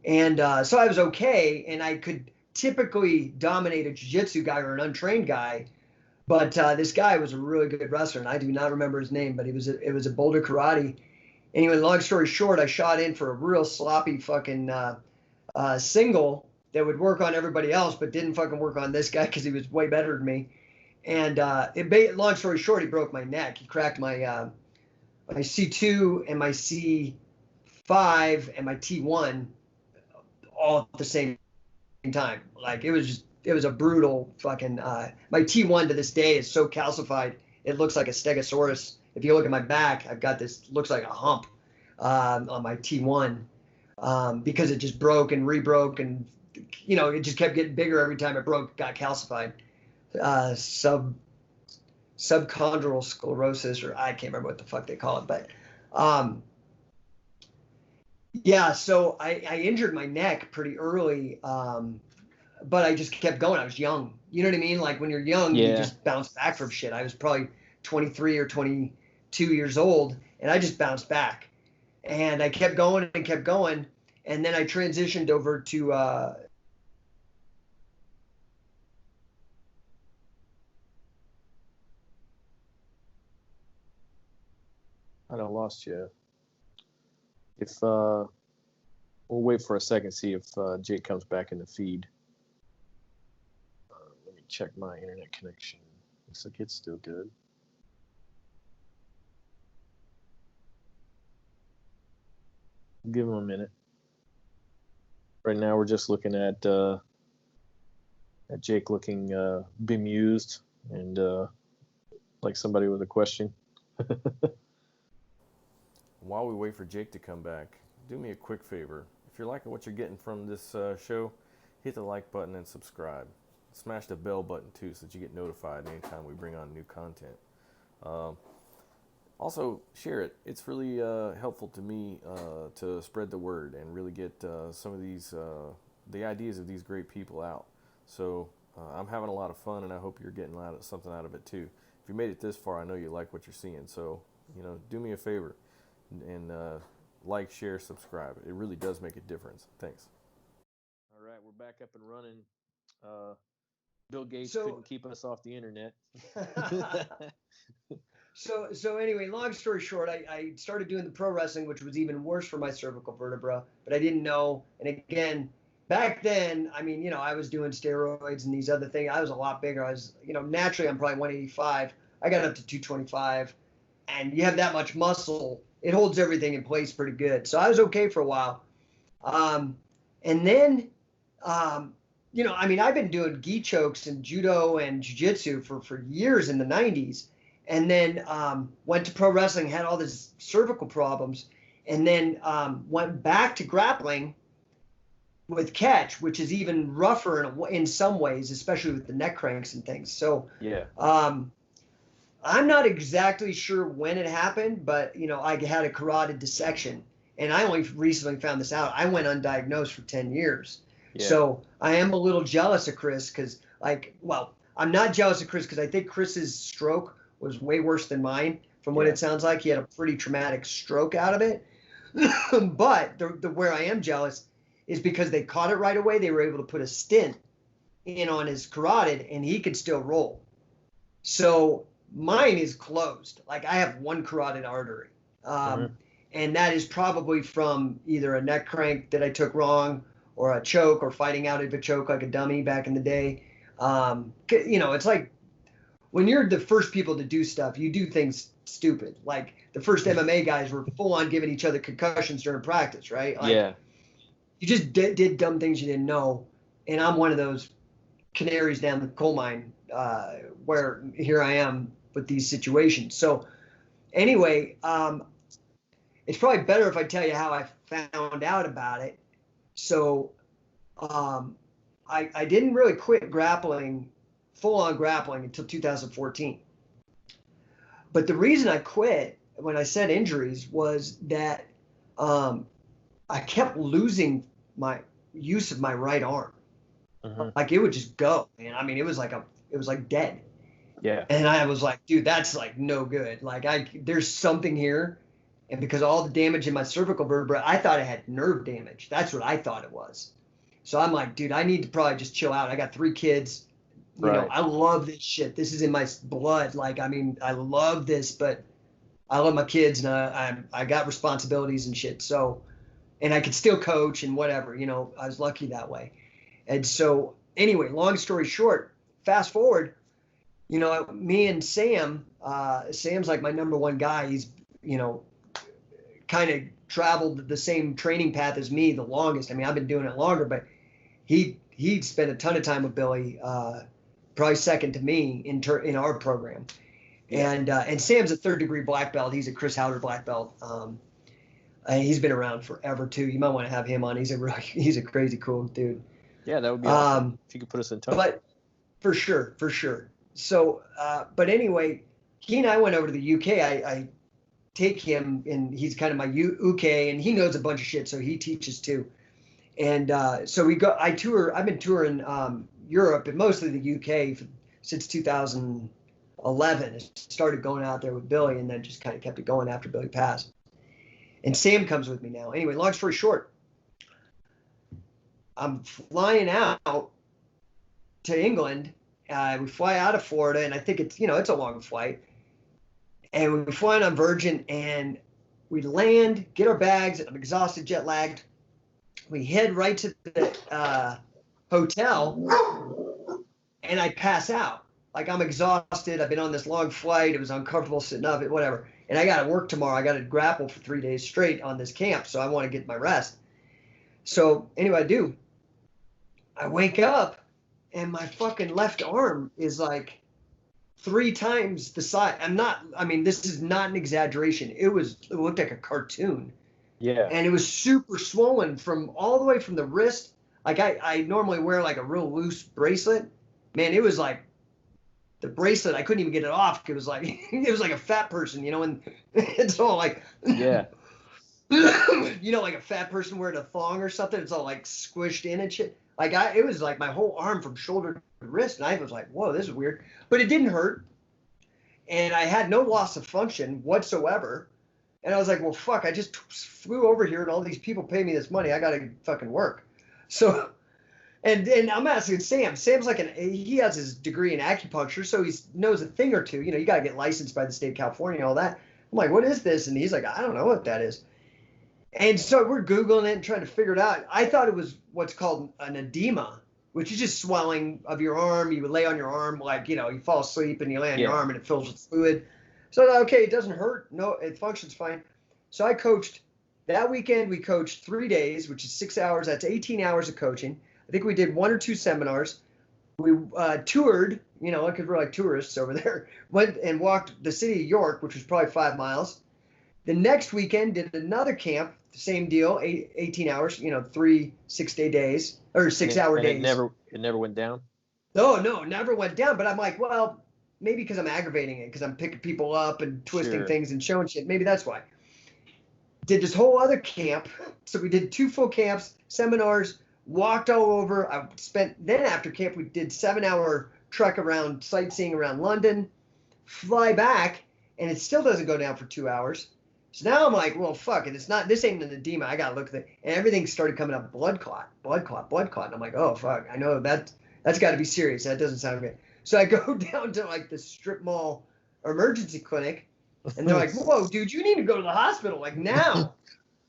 And so I was okay, and I could typically dominate a jiu-jitsu guy or an untrained guy. But this guy was a really good wrestler, and I do not remember his name, but it was a Boulder Karate. Anyway, long story short, I shot in for a real sloppy fucking single that would work on everybody else, but didn't fucking work on this guy because he was way better than me. And long story short, he broke my neck. He cracked my my C2 and my C5 and my T1 all at the same time. It was a brutal fucking. My T1 to this day is so calcified, it looks like a stegosaurus. If you look at my back, I've got this, looks like a hump on my T1 because it just broke and rebroke, and it just kept getting bigger every time it broke, got calcified. Subchondral sclerosis, or I can't remember what the fuck they call it, but yeah. So I injured my neck pretty early. But I just kept going. I was young. You know what I mean? Like when you're young, you just bounce back from shit. I was probably 23 or 22 years old, and I just bounced back. And I kept going and kept going. And then I transitioned over to I done lost you. If we'll wait for a second, see if Jake comes back in the feed. Let me check my internet connection. Looks like it's still good. Give him a minute. Right now, we're just looking at Jake looking bemused and like somebody with a question. While we wait for Jake to come back, do me a quick favor. If you're liking what you're getting from this show, hit the like button and subscribe. Smash the bell button too so that you get notified anytime we bring on new content. Also, share it. It's really helpful to me to spread the word and really get some of these, the ideas of these great people out. So I'm having a lot of fun, and I hope you're getting something out of it too. If you made it this far, I know you like what you're seeing. So, do me a favor and like, share, subscribe. It really does make a difference. Thanks. All right, we're back up and running. Bill Gates couldn't keep us off the internet. So anyway, long story short, I started doing the pro wrestling, which was even worse for my cervical vertebra, but I didn't know. And again, back then, I mean, I was doing steroids and these other things. I was a lot bigger. I was, naturally, I'm probably 185. I got up to 225. And you have that much muscle, it holds everything in place pretty good. So I was okay for a while. And then, I've been doing gi chokes and judo and jiu-jitsu for years in the 90s. And then went to pro wrestling, had all these cervical problems, and then went back to grappling with catch, which is even rougher in some ways, especially with the neck cranks and things. So yeah, I'm not exactly sure when it happened, but I had a carotid dissection, and I only recently found this out. I went undiagnosed for 10 years. Yeah. So I am a little jealous of Chris because, I'm not jealous of Chris because I think Chris's stroke was way worse than mine. From what it sounds like, he had a pretty traumatic stroke out of it. But the where I am jealous is because they caught it right away. They were able to put a stent in on his carotid, and he could still roll. So mine is closed. Like, I have one carotid artery. And that is probably from either a neck crank that I took wrong or a choke or fighting out of a choke like a dummy back in the day. It's like when you're the first people to do stuff, you do things stupid. Like the first MMA guys were full on giving each other concussions during practice, right? Like, you just did dumb things you didn't know. And I'm one of those canaries down the coal mine where here I am with these situations. So anyway, it's probably better if I tell you how I found out about it. So I didn't really quit grappling, full-on grappling, until 2014. But the reason I quit when I said injuries was that I kept losing my use of my right arm. Like, it would just go, man. I mean, it was like dead. Yeah. And I was like, dude, that's like no good. Like, there's something here. And because of all the damage in my cervical vertebra, I thought I had nerve damage. That's what I thought it was. So I'm like, dude, I need to probably just chill out. I got 3 kids. You know, I love this shit. This is in my blood. Like, I mean, I love this, but I love my kids, and I got responsibilities and shit. So, and I could still coach and whatever, I was lucky that way. And so anyway, long story short, fast forward, me and Sam, Sam's like my number one guy. He's, kind of traveled the same training path as me the longest. I mean, I've been doing it longer, but he spent a ton of time with Billy, probably second to me in our program. And Sam's a 3rd degree black belt. He's a Chris Howder black belt. And he's been around forever too. You might want to have him on. He's a crazy cool dude. Yeah, that would be awesome if you could put us in touch. But for sure. So, but anyway, he and I went over to the UK. I take him, and he's kind of my UK, and he knows a bunch of shit, so he teaches too. And so we go. I've been touring Europe and mostly the UK since 2011. I started going out there with Billy, and then just kind of kept it going after Billy passed. And Sam comes with me now. Anyway, long story short, I'm flying out to England. We fly out of Florida, and I think it's a long flight. And we fly on Virgin, and we land, get our bags. I'm exhausted, jet lagged. We head right to the hotel, and I pass out. Like, I'm exhausted. I've been on this long flight. It was uncomfortable sitting up, whatever. And I got to work tomorrow. I got to grapple for 3 days straight on this camp, so I want to get my rest. So anyway, I wake up, and my fucking left arm is like 3 times the size. This is not an exaggeration. It looked like a cartoon. Yeah. And it was super swollen from all the way from the wrist. Like, I normally wear like a real loose bracelet. Man, it was like the bracelet, I couldn't even get it off. It was like a fat person, and it's all like, Yeah. like a fat person wearing a thong or something. It's all like squished in and shit. Like it was like my whole arm from shoulder to wrist, and I was like, whoa, this is weird. But it didn't hurt, and I had no loss of function whatsoever. And I was like, well, fuck, I just flew over here, and all these people pay me this money. I gotta fucking work. So, and I'm asking Sam. Sam's like he has his degree in acupuncture, so he knows a thing or two. You gotta get licensed by the state of California, all that. I'm like, what is this? And he's like, I don't know what that is. And so we're Googling it and trying to figure it out. I thought it was what's called an edema, which is just swelling of your arm. You would lay on your arm like, you fall asleep and you lay on your arm and it fills with fluid. So I thought, okay, it doesn't hurt. No, it functions fine. So I coached. That weekend we coached 3 days, which is 6 hours. That's 18 hours of coaching. I think we did 1 or 2 seminars. We toured, because we're like tourists over there. Went and walked the city of York, which was probably 5 miles. The next weekend did another camp. Same deal, 18 hours, 3 6-day days or 6-hour days. It never went down? No, never went down. But I'm like, well, maybe because I'm aggravating it, because I'm picking people up and twisting things and showing shit. Maybe that's why. Did this whole other camp. So we did 2 full camps, seminars, walked all over. Then after camp, we did 7-hour trek around, sightseeing around London, fly back, and it still doesn't go down for 2 hours. So now I'm like, well, fuck it. This ain't an edema. I got to look at it. And everything started coming up, blood clot. And I'm like, oh, fuck. I know that's got to be serious. That doesn't sound good. So I go down to like the strip mall emergency clinic, and they're like, whoa, dude, you need to go to the hospital like now.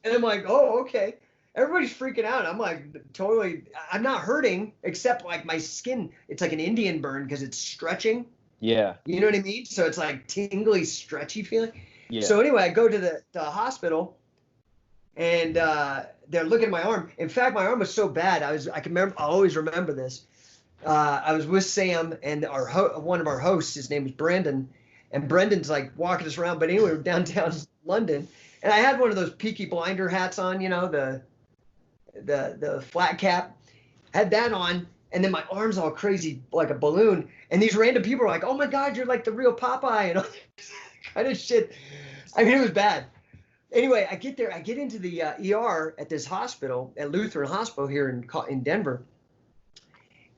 And I'm like, oh, okay. Everybody's freaking out. I'm like, totally, I'm not hurting except like my skin. It's like an Indian burn because it's stretching. Yeah. You know what I mean? So it's like tingly, stretchy feeling. Yeah. So anyway, I go to the hospital, and they're looking at my arm. In fact, my arm was so bad. I'll always remember this. I was with Sam and one of our hosts. His name is Brendan, and Brendan's like walking us around. But anyway, we're downtown London, and I had one of those Peaky Blinder hats on. The flat cap. Had that on, and then my arm's all crazy like a balloon. And these random people are like, "Oh my God, you're like the real Popeye," and all this kind of shit. I mean, it was bad. Anyway, I get there. I get into the ER at this hospital, at Lutheran Hospital here in Denver.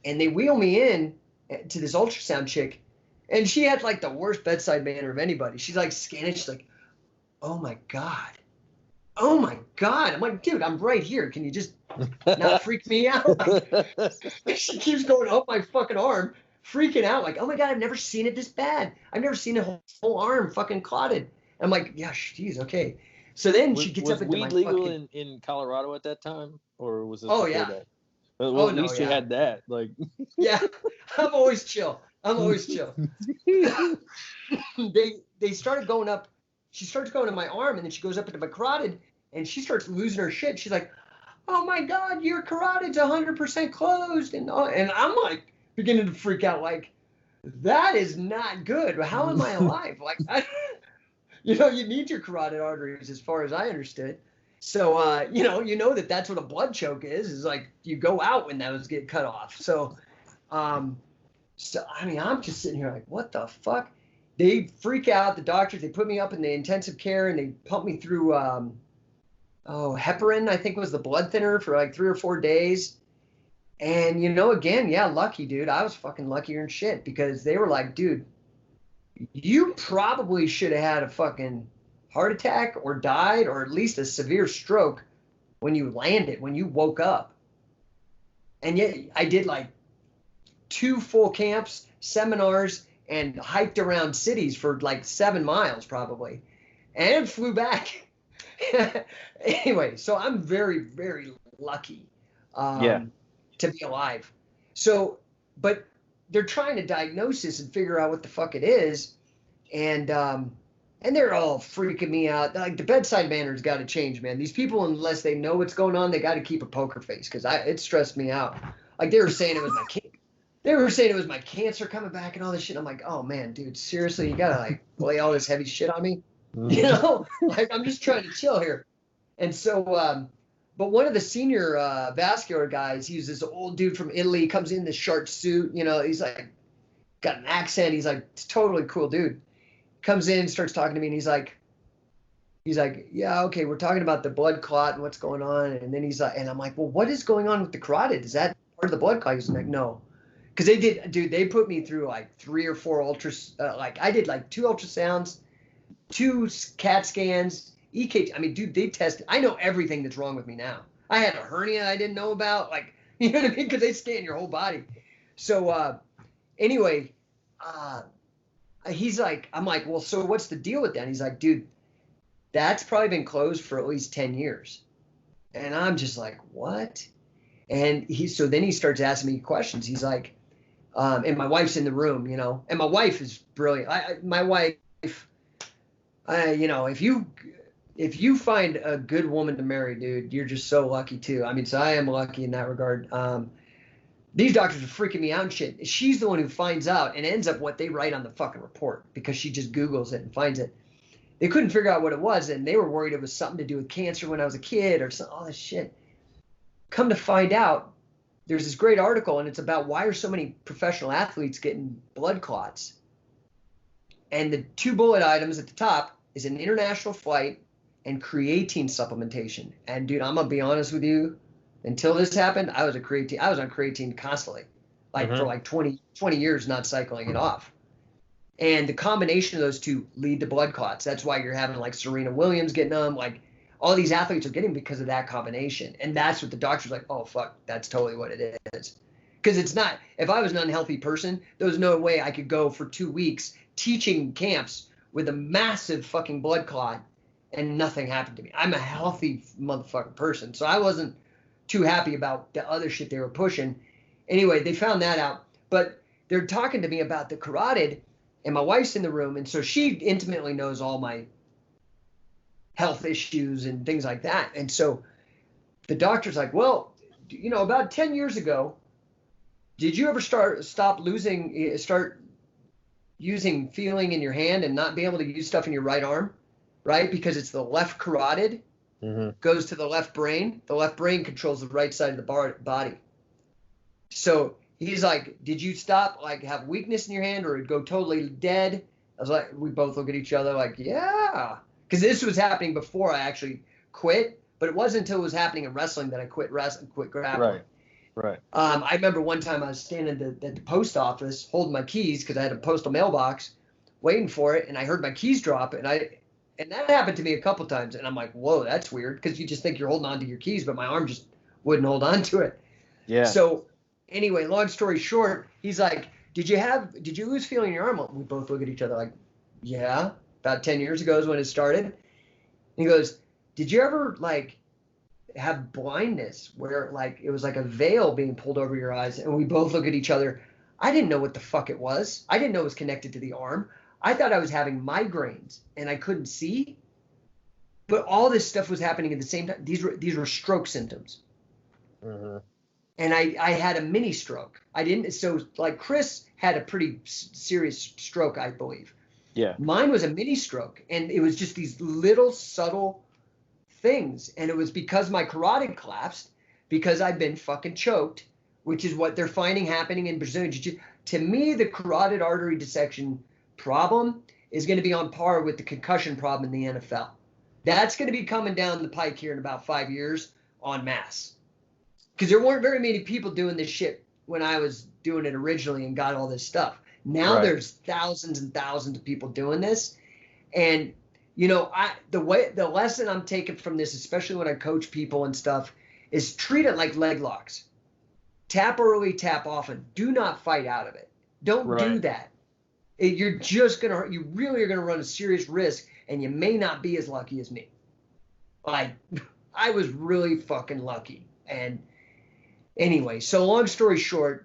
And they wheel me in to this ultrasound chick. And she had like the worst bedside manner of anybody. She's like scanning. She's like, oh my God. Oh my God. I'm like, dude, I'm right here. Can you just not freak me out? She keeps going up my fucking arm, freaking out. Like, oh my God, I've never seen it this bad. I've never seen a whole arm fucking clotted. I'm like, yeah, geez, okay. So then she gets up into my fucking... Was weed legal in Colorado at that time? Or was it before that? Well, at least you had that. Like, yeah, I'm always chill. They started going up. She starts going to my arm, and then she goes up into my carotid, and she starts losing her shit. She's like, "Oh my God, your carotid's 100% closed," and I'm like beginning to freak out. Like, that is not good. How am I alive? Like, you need your carotid arteries, as far as I understood. So, you know that's what a blood choke is like you go out when those get cut off. So, I mean, I'm just sitting here like, what the fuck? They freak out, the doctors. They put me up in the intensive care, and they pump me through, heparin, I think was the blood thinner, for like 3 or 4 days. And, again, yeah, lucky, dude. I was fucking luckier than shit, because they were like, dude, you probably should have had a fucking heart attack or died, or at least a severe stroke when you landed, when you woke up. And yet I did like 2 full camps, seminars, and hiked around cities for like 7 miles probably, and flew back. Anyway, so I'm very, very lucky to be alive. So, but they're trying to diagnose this and figure out what the fuck it is. And they're all freaking me out. Like, the bedside manner's got to change, man. These people, unless they know what's going on, they got to keep a poker face, because it stressed me out. Like, they were saying it was my cancer coming back and all this shit. I'm like, oh man, dude, seriously, you gotta like lay all this heavy shit on me, Like, I'm just trying to chill here. And so, but one of the senior vascular guys, he's this old dude from Italy, comes in this sharp suit. He's like, got an accent. He's like, totally cool dude. Comes in, starts talking to me, and he's like, yeah, okay, we're talking about the blood clot and what's going on. And then he's like, and I'm like, well, what is going on with the carotid? Is that part of the blood clot? He's like, no. Because they put me through like 3 or 4 I did like 2 ultrasounds, 2 CAT scans, EKG. I mean, dude, they tested. I know everything that's wrong with me now. I had a hernia I didn't know about. Like, you know what I mean? Because they scan your whole body. So anyway, he's like, I'm like, well, so what's the deal with that? And he's like, dude, that's probably been closed for at least 10 years. And I'm just like, what? And so then he starts asking me questions. He's like, and my wife's in the room, you know, and my wife is brilliant. My wife, you know, if you find a good woman to marry, dude, you're just so lucky too. I mean, so I am lucky in that regard. These doctors are freaking me out and shit. She's the one who finds out and ends up what they write on the fucking report because she just Googles it and finds it. They couldn't figure out what it was, and they were worried it was something to do with cancer when I was a kid or all this shit. Come to find out, there's this great article, and it's about why are so many professional athletes getting blood clots. And the 2 bullet items at the top is an international flight and creatine supplementation. And dude, I'm gonna be honest with you, until this happened, I was on creatine constantly, like for like 20 years, not cycling it off. And the combination of those 2 lead to blood clots. That's why you're having like Serena Williams getting them, like all these athletes are getting because of that combination. And that's what the doctor's like, oh, fuck, that's totally what it is. Because it's not, if I was an unhealthy person, there was no way I could go for 2 weeks teaching camps with a massive fucking blood clot and nothing happened to me. I'm a healthy motherfucking person. So I wasn't too happy about the other shit they were pushing. Anyway, they found that out. But they're talking to me about the carotid, and my wife's in the room, and so she intimately knows all my health issues and things like that. And so the doctor's like, well, you know, about 10 years ago, did you ever start using feeling in your hand and not be able to use stuff in your right arm, right? Because it's the left carotid goes to the left brain. The left brain controls the right side of the body. So he's like, did you stop, like, have weakness in your hand or go totally dead? I was like, we both look at each other like, yeah. Because this was happening before I actually quit, but it wasn't until it was happening in wrestling that I quit wrestling, quit grappling. Right. I remember one time I was standing at the post office holding my keys because I had a postal mailbox waiting for it, and I heard my keys drop, and that happened to me a couple times, and I'm like, whoa, that's weird, because you just think you're holding on to your keys, but my arm just wouldn't hold on to it. Yeah. So anyway, long story short, he's like, did you lose feeling in your arm? We both look at each other like, yeah, about 10 years ago is when it started. And he goes, did you ever like have blindness where like it was like a veil being pulled over your eyes? And we both look at each other. I didn't know what the fuck it was. I didn't know it was connected to the arm. I thought I was having migraines and I couldn't see. But all this stuff was happening at the same time. These were stroke symptoms. Mm-hmm. And I had a mini stroke. I didn't. So like Chris had a pretty serious stroke, I believe. Yeah. Mine was a mini stroke, and it was just these little subtle things. And it was because my carotid collapsed, because I'd been fucking choked, which is what they're finding happening in Brazilian Jiu-Jitsu. To me, the carotid artery dissection problem is going to be on par with the concussion problem in the NFL. That's going to be coming down the pike here in about 5 years en masse. Because there weren't very many people doing this shit when I was doing it originally and got all this stuff. Now there's thousands and thousands of people doing this. And, you know, the lesson I'm taking from this, especially when I coach people and stuff, is treat it like leg locks. Tap early, tap often. Do not fight out of it. Don't do that. You really are going to run a serious risk, and you may not be as lucky as me. Like, I was really fucking lucky. And anyway, so long story short,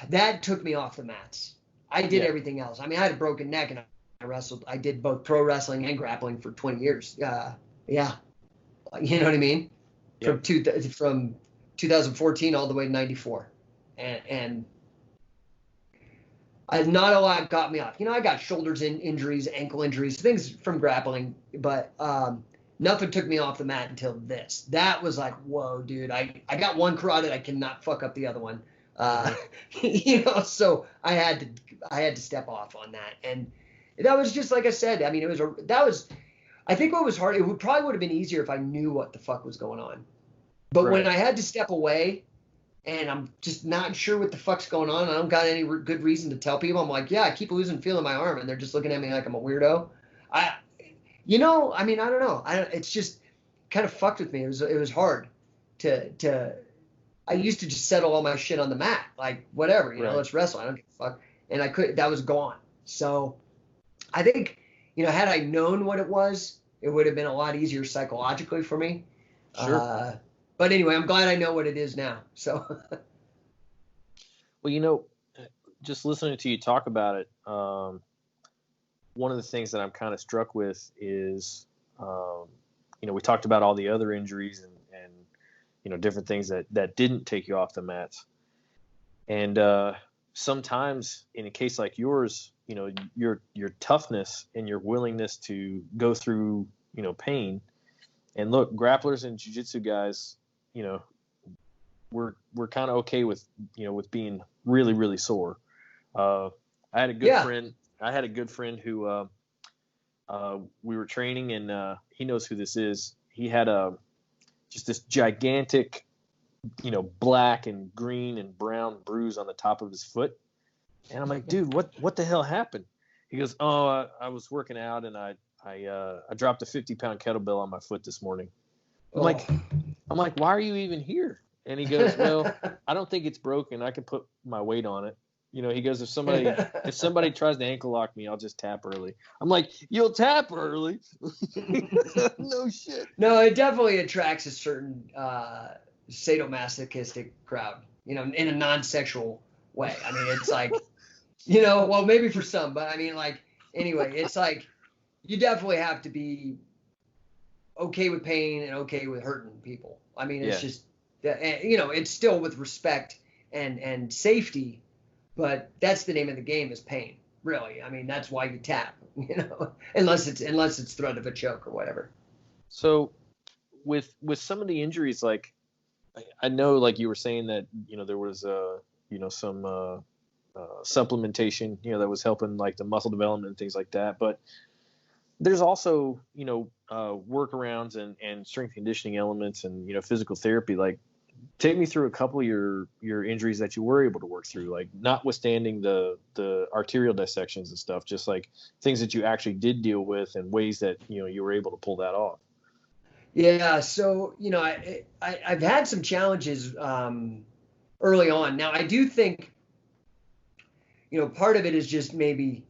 that took me off the mats. I did everything else. I mean, I had a broken neck, and I wrestled. I did both pro wrestling and grappling for 20 years. Yeah. You know what I mean? From 2014 all the way to 94. And not a lot got me off. You know, I got shoulders injuries, ankle injuries, things from grappling, but nothing took me off the mat until this. That was like, whoa, dude. I got one carotid. I cannot fuck up the other one. So I had to step off on that. And that was just, like I said, I mean, I think what was hard, it probably would have been easier if I knew what the fuck was going on. But when I had to step away and I'm just not sure what the fuck's going on, I don't got any good reason to tell people, I'm like, yeah, I keep losing feel in my arm, and they're just looking at me like I'm a weirdo. I mean, I don't know. It's just kind of fucked with me. It was hard to I used to just settle all my shit on the mat, like whatever, let's wrestle. I don't give a fuck. And that was gone. So I think, had I known what it was, it would have been a lot easier psychologically for me. Sure. But anyway, I'm glad I know what it is now. So. Well, just listening to you talk about it, one of the things that I'm kind of struck with is, we talked about all the other injuries and different things that didn't take you off the mats. And sometimes in a case like yours, your toughness and your willingness to go through, pain. And look, grapplers and jiu-jitsu guys, we're kind of okay with, with being really, really sore. I had a good friend who we were training, and he knows who this is. He had just this gigantic, black and green and brown bruise on the top of his foot. And I'm like, dude, what the hell happened? He goes, oh, I was working out and I dropped a 50-pound kettlebell on my foot this morning. I'm like, why are you even here? And he goes, well, I don't think it's broken. I can put my weight on it. He goes, if somebody tries to ankle lock me, I'll just tap early. I'm like, you'll tap early? No shit. No, it definitely attracts a certain sadomasochistic crowd, in a non-sexual way. I mean, it's like, well, maybe for some, but I mean, like, anyway, it's like, you definitely have to be okay with pain and okay with hurting people. I mean, it's just, it's still with respect and safety, but that's the name of the game, is pain, really. I mean, that's why you tap, unless it's threat of a choke or whatever. So with some of the injuries, like, I know, like you were saying that, there was, some supplementation, that was helping, like, the muscle development and things like that. But there's also, workarounds and strength conditioning elements and, physical therapy. Like, take me through a couple of your injuries that you were able to work through, like, notwithstanding the arterial dissections and stuff, just like things that you actually did deal with and ways that, you were able to pull that off. Yeah. So, I've had some challenges early on. Now, I do think, part of it is just maybe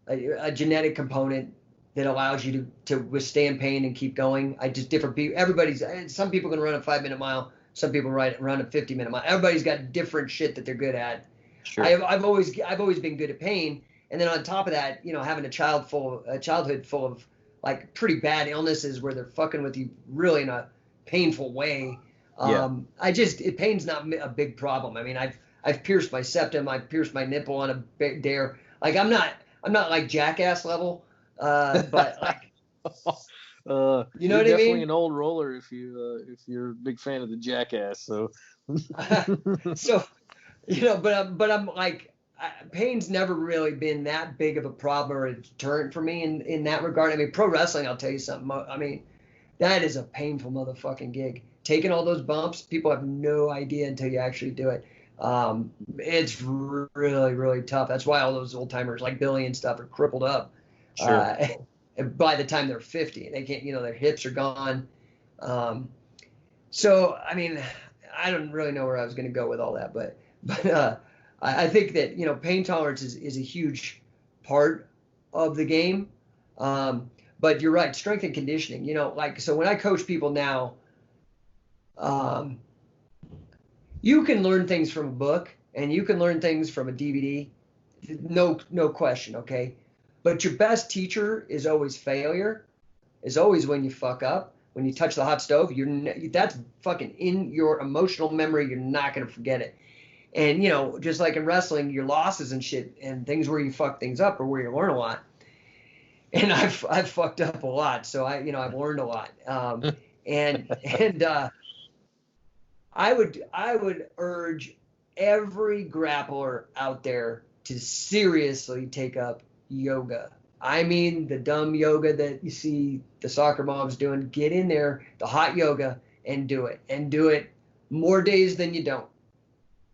a genetic component that allows you to withstand pain and keep going. Different people, some people can run a 5-minute mile. Some people run a 50-minute mile. Everybody's got different shit that they're good at. Sure. I've always been good at pain. And then on top of that, having a childhood full of like pretty bad illnesses where they're fucking with you really in a painful way. Pain's not a big problem. I mean, I've pierced my septum. I've pierced my nipple on a dare. Like, I'm not like jackass level, but like, you know what I mean? Definitely an old roller if you're a big fan of the Jackass. So, but I'm like, pain's never really been that big of a problem or a deterrent for me in that regard. I mean, pro wrestling, I'll tell you something. I mean, that is a painful motherfucking gig. Taking all those bumps, people have no idea until you actually do it. It's really, really tough. That's why all those old timers like Billy and stuff are crippled up. Sure. By the time they're 50, they can't, their hips are gone. So, I mean, I don't really know where I was going to go with all that, but I think that, pain tolerance is a huge part of the game. But you're right, strength and conditioning, so when I coach people now, you can learn things from a book and you can learn things from a DVD. No question. Okay. But your best teacher is always failure, is always when you fuck up, when you touch the hot stove. That's fucking in your emotional memory. You're not going to forget it. And, just like in wrestling, your losses and shit and things where you fuck things up or where you learn a lot. And I've fucked up a lot. So I've learned a lot. I would urge every grappler out there to seriously take up yoga. I mean, the dumb yoga that you see the soccer moms doing. Get in there, the hot yoga, and do it. And do it more days than you don't.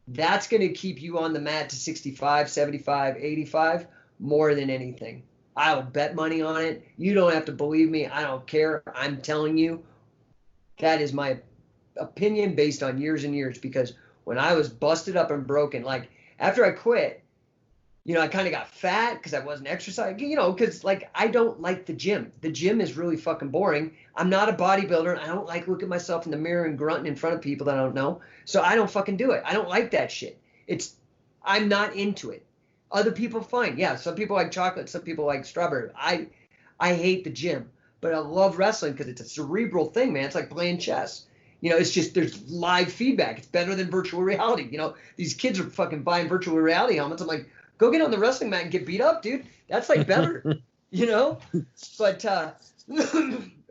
That's going to keep you on the mat to 65, 75, 85 more than anything. I'll bet money on it. You don't have to believe me. I don't care. I'm telling you, that is my opinion based on years and years, because when I was busted up and broken, like after I quit, you know, I kind of got fat because I wasn't exercising, you know, because like I don't like the gym. The gym is really fucking boring. I'm not a bodybuilder. I don't like looking at myself in the mirror and grunting in front of people that I don't know. So I don't fucking do it. I don't like that shit. I'm not into it. Other people, fine. Yeah, some people like chocolate. Some people like strawberry. I hate the gym, but I love wrestling because it's a cerebral thing, man. It's like playing chess. You know, it's just there's live feedback. It's better than virtual reality. You know, these kids are fucking buying virtual reality helmets. I'm like, go get on the wrestling mat and get beat up, dude. That's like better, you know? But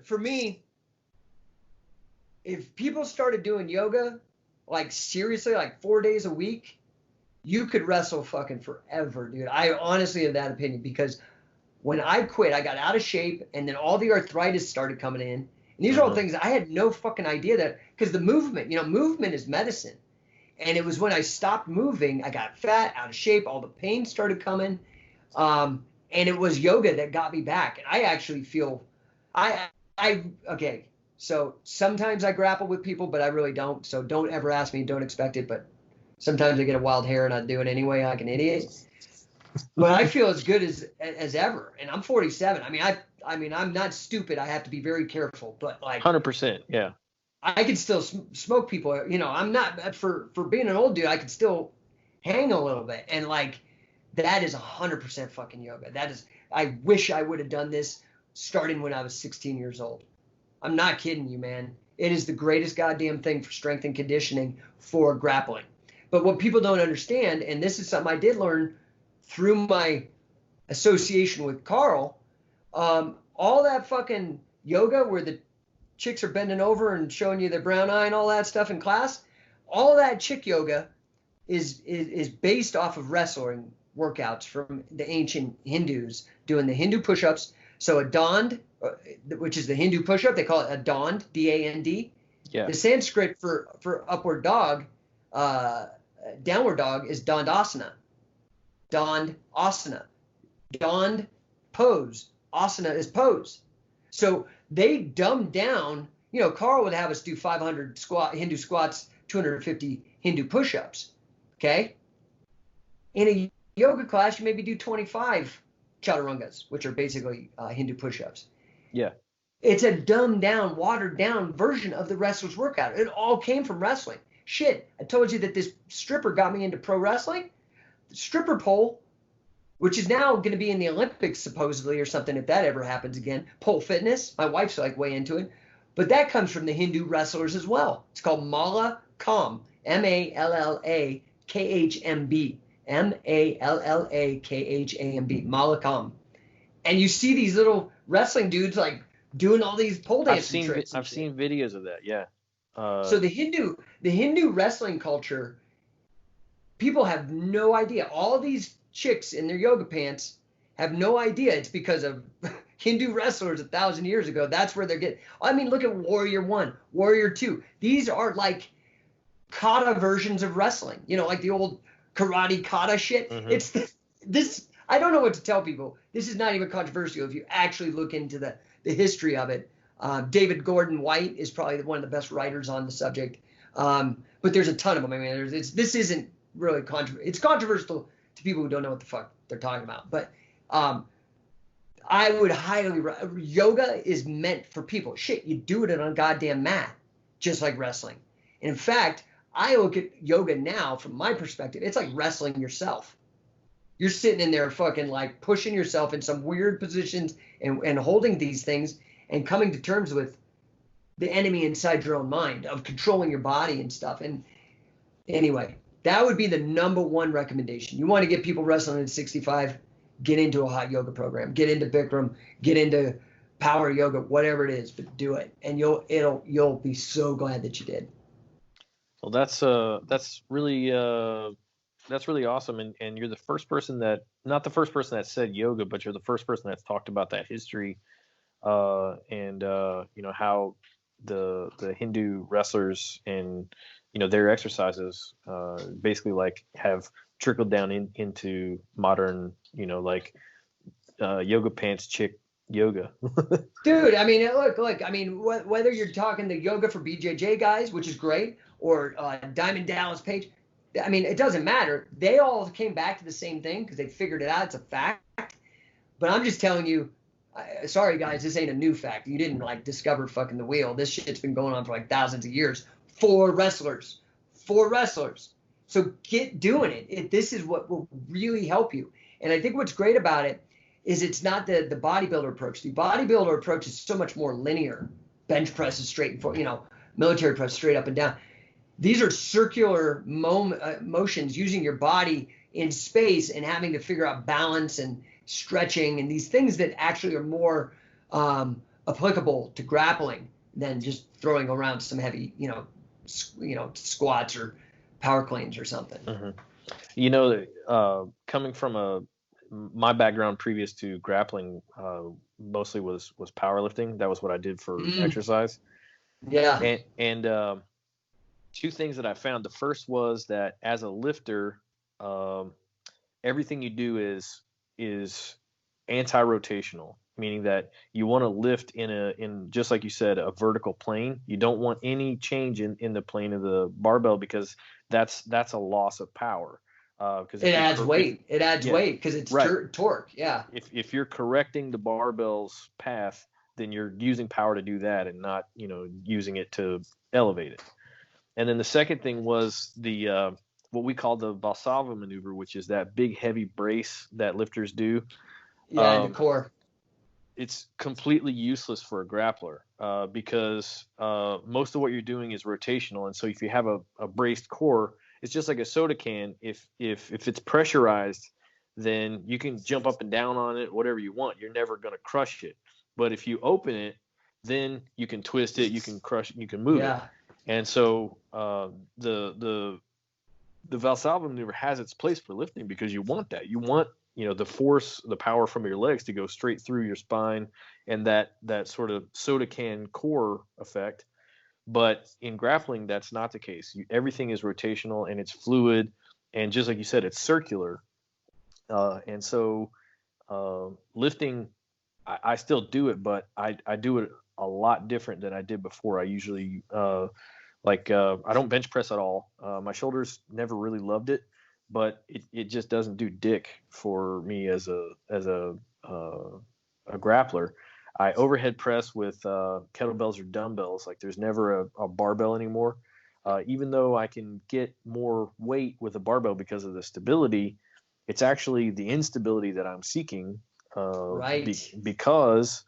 for me, if people started doing yoga, like seriously, like 4 days a week, you could wrestle fucking forever, dude. I honestly have that opinion, because when I quit, I got out of shape, and then all the arthritis started coming in. And these are all things I had no fucking idea that, because the movement, you know, movement is medicine. And it was when I stopped moving, I got fat, out of shape, all the pain started coming. And it was yoga that got me back. And I actually feel, okay, so sometimes I grapple with people, but I really don't. So don't ever ask me, don't expect it. But sometimes I get a wild hair and I do it anyway, like an idiot. But I feel as good as ever. And I'm 47. I mean, I'm not stupid. I have to be very careful. But like 100%, yeah. I can still smoke people. You know, I'm not, for being an old dude, I can still hang a little bit. And like, that is 100% fucking yoga. That is, I wish I would have done this starting when I was 16 years old. I'm not kidding you, man. It is the greatest goddamn thing for strength and conditioning for grappling. But what people don't understand, and this is something I did learn through my association with Carl, all that fucking yoga where the chicks are bending over and showing you their brown eye and all that stuff in class, all that chick yoga is based off of wrestling workouts from the ancient Hindus doing the Hindu push-ups. So a dand, which is the Hindu push-up, they call it a dand, D-A-N-D. Yeah. The Sanskrit for upward dog, downward dog is dandasana. Dandasana. Dand, pose. Asana is pose. So they dumbed down, you know, Carl would have us do 500 Hindu squats, 250 Hindu push-ups, okay? In a yoga class, you maybe do 25 chaturangas, which are basically Hindu push-ups. Yeah. It's a dumbed down, watered down version of the wrestler's workout. It all came from wrestling. Shit, I told you that this stripper got me into pro wrestling. The stripper pole, which is now going to be in the Olympics supposedly or something if that ever happens again. Pole fitness, my wife's like way into it. But that comes from the Hindu wrestlers as well. It's called Malla Kham, M-A-L-L-A-K-H-M-B, M-A-L-L-A-K-H-A-M-B, Malla Kham. And you see these little wrestling dudes like doing all these pole dancing tricks. I've seen videos of that, yeah. So the Hindu wrestling culture, people have no idea. All these chicks in their yoga pants have no idea it's because of Hindu wrestlers 1,000 years ago. That's where they're getting. I mean, look at Warrior 1, Warrior 2. These are like kata versions of wrestling. You know, like the old karate kata shit. Mm-hmm. It's this. I don't know what to tell people. This is not even controversial if you actually look into the history of it. David Gordon White is probably one of the best writers on the subject. But there's a ton of them. I mean, this isn't really controversial. It's controversial to people who don't know what the fuck they're talking about. But I would yoga is meant for people. Shit, you do it on a goddamn mat, just like wrestling. And in fact, I look at yoga now from my perspective. It's like wrestling yourself. You're sitting in there fucking like pushing yourself in some weird positions and holding these things and coming to terms with the enemy inside your own mind of controlling your body and stuff. And anyway, that would be the number one recommendation. You want to get people wrestling at 65, get into a hot yoga program, get into Bikram, get into power yoga, whatever it is, but do it. And you'll be so glad that you did. Well, that's really awesome, and you're the first person that, not the first person that said yoga, but you're the first person that's talked about that history, and you know how the Hindu wrestlers and their exercises basically like have trickled down into modern like yoga pants chick yoga. Dude, I mean, look. I mean, whether you're talking the yoga for BJJ guys, which is great, or Diamond Dallas Page, I mean, it doesn't matter. They all came back to the same thing because they figured it out. It's a fact. But I'm just telling you, sorry guys, this ain't a new fact. You didn't like discover fucking the wheel. This shit's been going on for like thousands of years for wrestlers. So get doing it. This is what will really help you. And I think what's great about it is it's not the bodybuilder approach. The bodybuilder approach is so much more linear. Bench press is straight and forward, military press straight up and down. These are circular motions using your body in space and having to figure out balance and stretching and these things that actually are more applicable to grappling than just throwing around some heavy, squats or power cleans or something. Mm-hmm. Coming from my background previous to grappling mostly was powerlifting. That was what I did for exercise. Yeah. And two things that I found. The first was that as a lifter, everything you do is anti-rotational, meaning that you want to lift in just like you said, a vertical plane. You don't want any change in the plane of the barbell because that's a loss of power. Because it adds weight. It adds weight because it's right. Torque. Yeah. If you're correcting the barbell's path, then you're using power to do that and not using it to elevate it. And then the second thing was the what we call the Valsalva maneuver, which is that big heavy brace that lifters do. Yeah, the core. It's completely useless for a grappler because most of what you're doing is rotational, and so if you have a braced core, it's just like a soda can. If it's pressurized, then you can jump up and down on it, whatever you want. You're never going to crush it. But if you open it, then you can twist it, you can crush it, you can move it. And so the Valsalva maneuver has its place for lifting because you want that. You want the force, the power from your legs to go straight through your spine and that sort of soda can core effect. But in grappling, that's not the case. Everything is rotational and it's fluid. And just like you said, it's circular. And so lifting, I still do it, but I do it a lot different than I did before. I usually, I don't bench press at all. My shoulders never really loved it, but it just doesn't do dick for me as a grappler. I overhead press with kettlebells or dumbbells. Like there's never a barbell anymore. Even though I can get more weight with a barbell because of the stability, it's actually the instability that I'm seeking. Because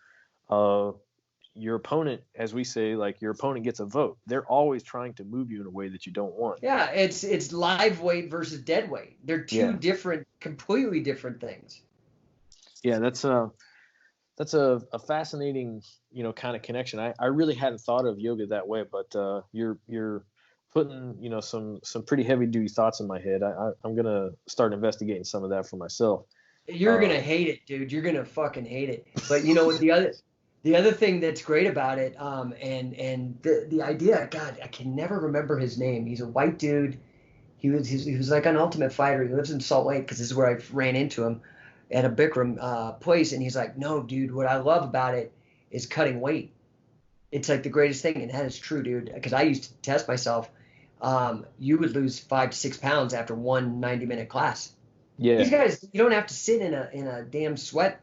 your opponent, as we say, like your opponent gets a vote. They're always trying to move you in a way that you don't want. Yeah, it's live weight versus dead weight. They're two different, completely different things. Yeah, that's a fascinating, kind of connection. I really hadn't thought of yoga that way, but you're putting, some pretty heavy duty thoughts in my head. I'm gonna start investigating some of that for myself. You're gonna hate it, dude. You're gonna fucking hate it. But the other thing that's great about it, and the idea, God, I can never remember his name. He's a white dude. He was like an Ultimate Fighter. He lives in Salt Lake because this is where I ran into him at a Bikram place, and he's like, no, dude, what I love about it is cutting weight. It's like the greatest thing, and that is true, dude. Because I used to test myself. You would lose 5 to 6 pounds after one 90-minute class. Yeah. These guys, you don't have to sit in a damn sweat,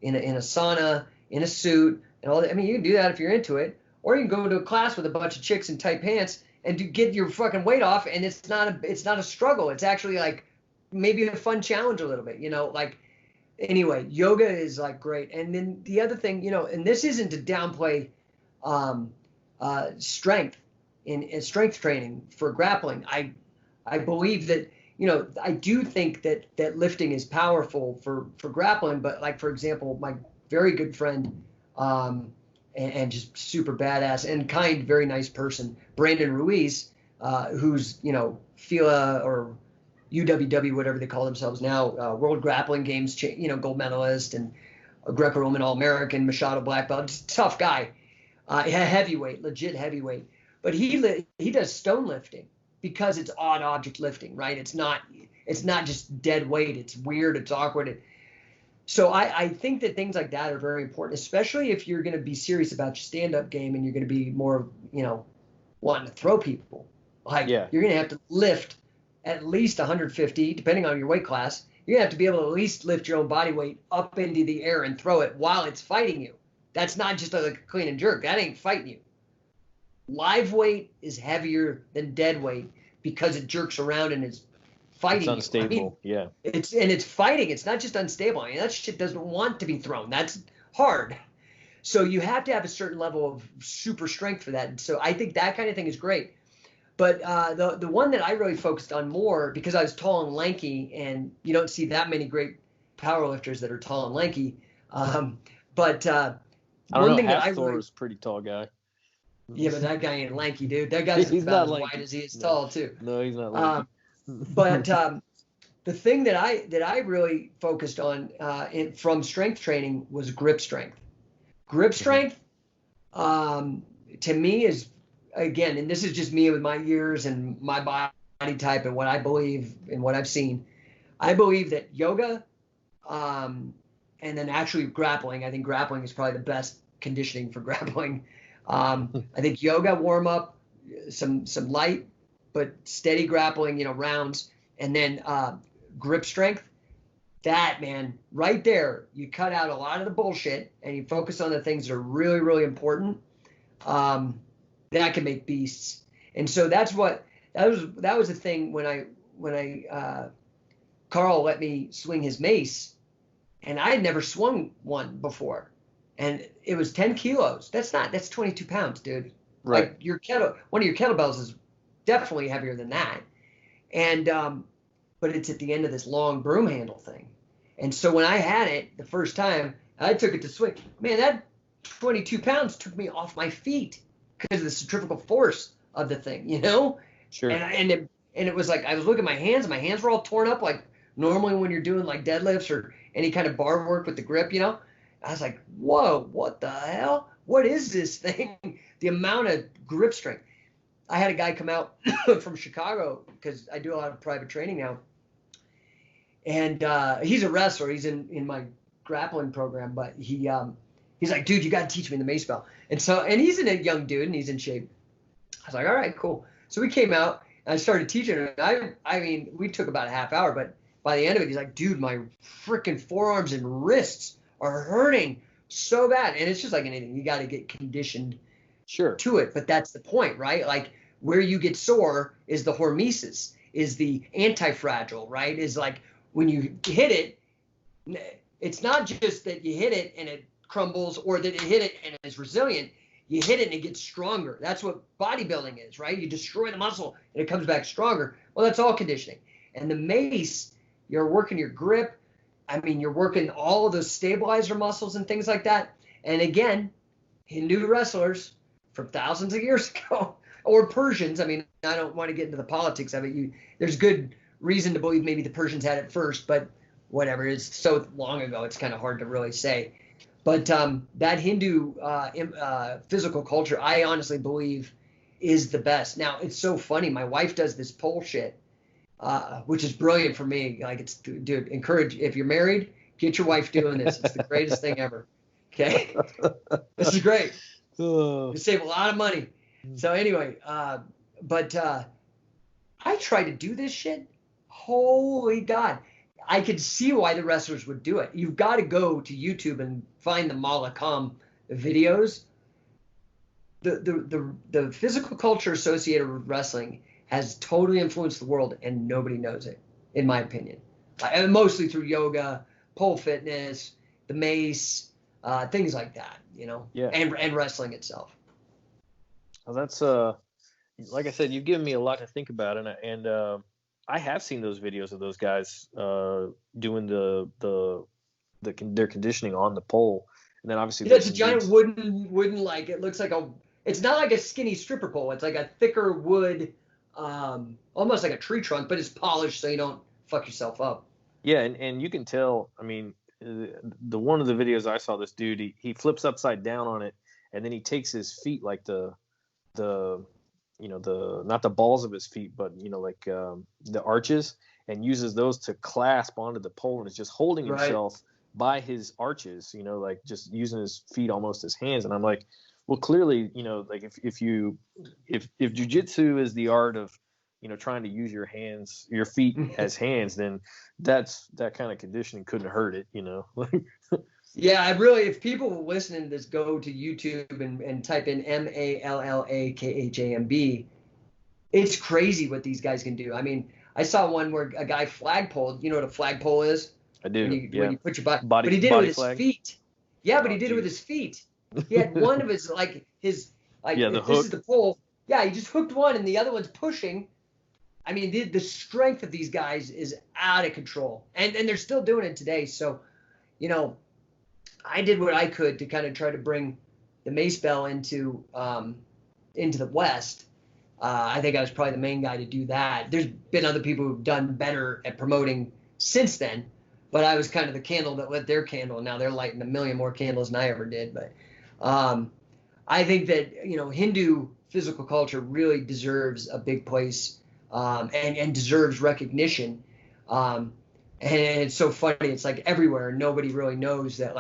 in a sauna, in a suit, and all that. I mean, you can do that if you're into it, or you can go to a class with a bunch of chicks in tight pants and get your fucking weight off, and it's not a struggle. It's actually like maybe a fun challenge a little bit, Anyway, yoga is like great. And then the other thing, and this isn't to downplay strength in strength training for grappling. I believe that, I do think that lifting is powerful for grappling, but like, for example, my very good friend and just super badass and kind, very nice person, Brandon Ruiz, who's, FILA or UWW, whatever they call themselves now, World Grappling Games, gold medalist and a Greco-Roman All-American, Machado black belt, just tough guy, heavyweight, legit heavyweight. But he does stone lifting because it's odd object lifting, right? It's not just dead weight. It's weird. It's awkward. So I think that things like that are very important, especially if you're going to be serious about your stand-up game and you're going to be more, wanting to throw people. Like you're going to have to lift at least 150, depending on your weight class. You're going to have to be able to at least lift your own body weight up into the air and throw it while it's fighting you. That's not just like a clean and jerk. That ain't fighting you. Live weight is heavier than dead weight because it jerks around and is fighting. It's unstable. You. It's fighting. It's not just unstable. I mean, that shit doesn't want to be thrown. That's hard. So you have to have a certain level of super strength for that. And so I think that kind of thing is great. But the one that I really focused on more, because I was tall and lanky, and you don't see that many great powerlifters that are tall and lanky. But one thing that I really is a pretty tall guy. Yeah, but that guy ain't lanky, dude. That guy's about as wide as he is tall too. No, he's not lanky. But the thing that I really focused on from strength training was grip strength. Grip strength, to me, is, again, and this is just me with my years and my body type and what I believe and what I've seen. I believe that yoga, and then actually grappling. I think grappling is probably the best conditioning for grappling. I think yoga warm up, some light but steady grappling, rounds, and then grip strength. That, man, right there, you cut out a lot of the bullshit and you focus on the things that are really, really important. That can make beasts. And so that was the thing when Carl let me swing his mace, and I had never swung one before. And it was 10 kilos. That's 22 pounds, dude. Right. Like one of your kettlebells is definitely heavier than that. And, but it's at the end of this long broom handle thing. And so when I had it the first time, I took it to swing. Man, that 22 pounds took me off my feet because of the centrifugal force of the thing, Sure. And it was like, I was looking at my hands, and my hands were all torn up, like normally when you're doing like deadlifts or any kind of bar work with the grip, I was like, whoa, what the hell? What is this thing? The amount of grip strength. I had a guy come out from Chicago, because I do a lot of private training now. And he's a wrestler. He's in my grappling program, but he's like, dude, you got to teach me the mace bell. And he's a young dude, and he's in shape. I was like, all right, cool. So we came out, and I started teaching him. I mean, we took about a half hour, but by the end of it, he's like, dude, my freaking forearms and wrists are hurting so bad. And it's just like anything. You got to get conditioned to it. But that's the point, right? Like, where you get sore is the hormesis, is the anti-fragile, right? Is like when you hit it, it's not just that you hit it and it crumbles, or that you hit it and it's resilient. You hit it and it gets stronger. That's what bodybuilding is, right? You destroy the muscle and it comes back stronger. Well, that's all conditioning. And the mace, you're working your grip. I mean, you're working all of those stabilizer muscles and things like that. And again, Hindu wrestlers from thousands of years ago, or Persians. I mean, I don't want to get into the politics of it. There's good reason to believe maybe the Persians had it first, but whatever. It's so long ago, it's kind of hard to really say. But that Hindu physical culture, I honestly believe, is the best. Now, it's so funny. My wife does this pole shit, which is brilliant for me. Like, it's, dude, encourage, if you're married, get your wife doing this. It's the greatest thing ever. Okay? This is great. You save a lot of money. So anyway, but I try to do this shit. Holy God. I could see why the wrestlers would do it. You've got to go to YouTube and find the Malakam videos. The physical culture associated with wrestling has totally influenced the world, and nobody knows it, in my opinion. Mostly through yoga, pole fitness, the mace, things like that, Yeah. And wrestling itself. Well, that's like I said, you've given me a lot to think about, and I have seen those videos of those guys doing their conditioning on the pole, and then obviously that's a giant wooden, like, it looks like it's not like a skinny stripper pole. It's like a thicker wood almost like a tree trunk, but it's polished so you don't fuck yourself up. Yeah, and you can tell. I mean, the one of the videos I saw, this dude, he flips upside down on it, and then he takes his feet, like the not the balls of his feet, but like the arches, and uses those to clasp onto the pole, and is just holding himself by his arches, like just using his feet almost as hands. And I'm like, well, clearly, like if jiu-jitsu is the art of trying to use your feet as hands, then that kind of conditioning couldn't hurt it. Yeah, if people listening to this go to YouTube and type in MALLAKHAMB, it's crazy what these guys can do. I mean, I saw one where a guy flagpole. You know what a flagpole is? I do. When you put your body, but he did it with flag. his feet. Yeah, but he did it with his feet. He had one of his this is the pole. Yeah, he just hooked one and the other one's pushing. I mean, the strength of these guys is out of control, and they're still doing it today. So, I did what I could to kind of try to bring the mace bell into the West. I think I was probably the main guy to do that. There's been other people who've done better at promoting since then, but I was kind of the candle that lit their candle. Now they're lighting a million more candles than I ever did. But I think that Hindu physical culture really deserves a big place and deserves recognition. And it's so funny. It's like everywhere. Nobody really knows that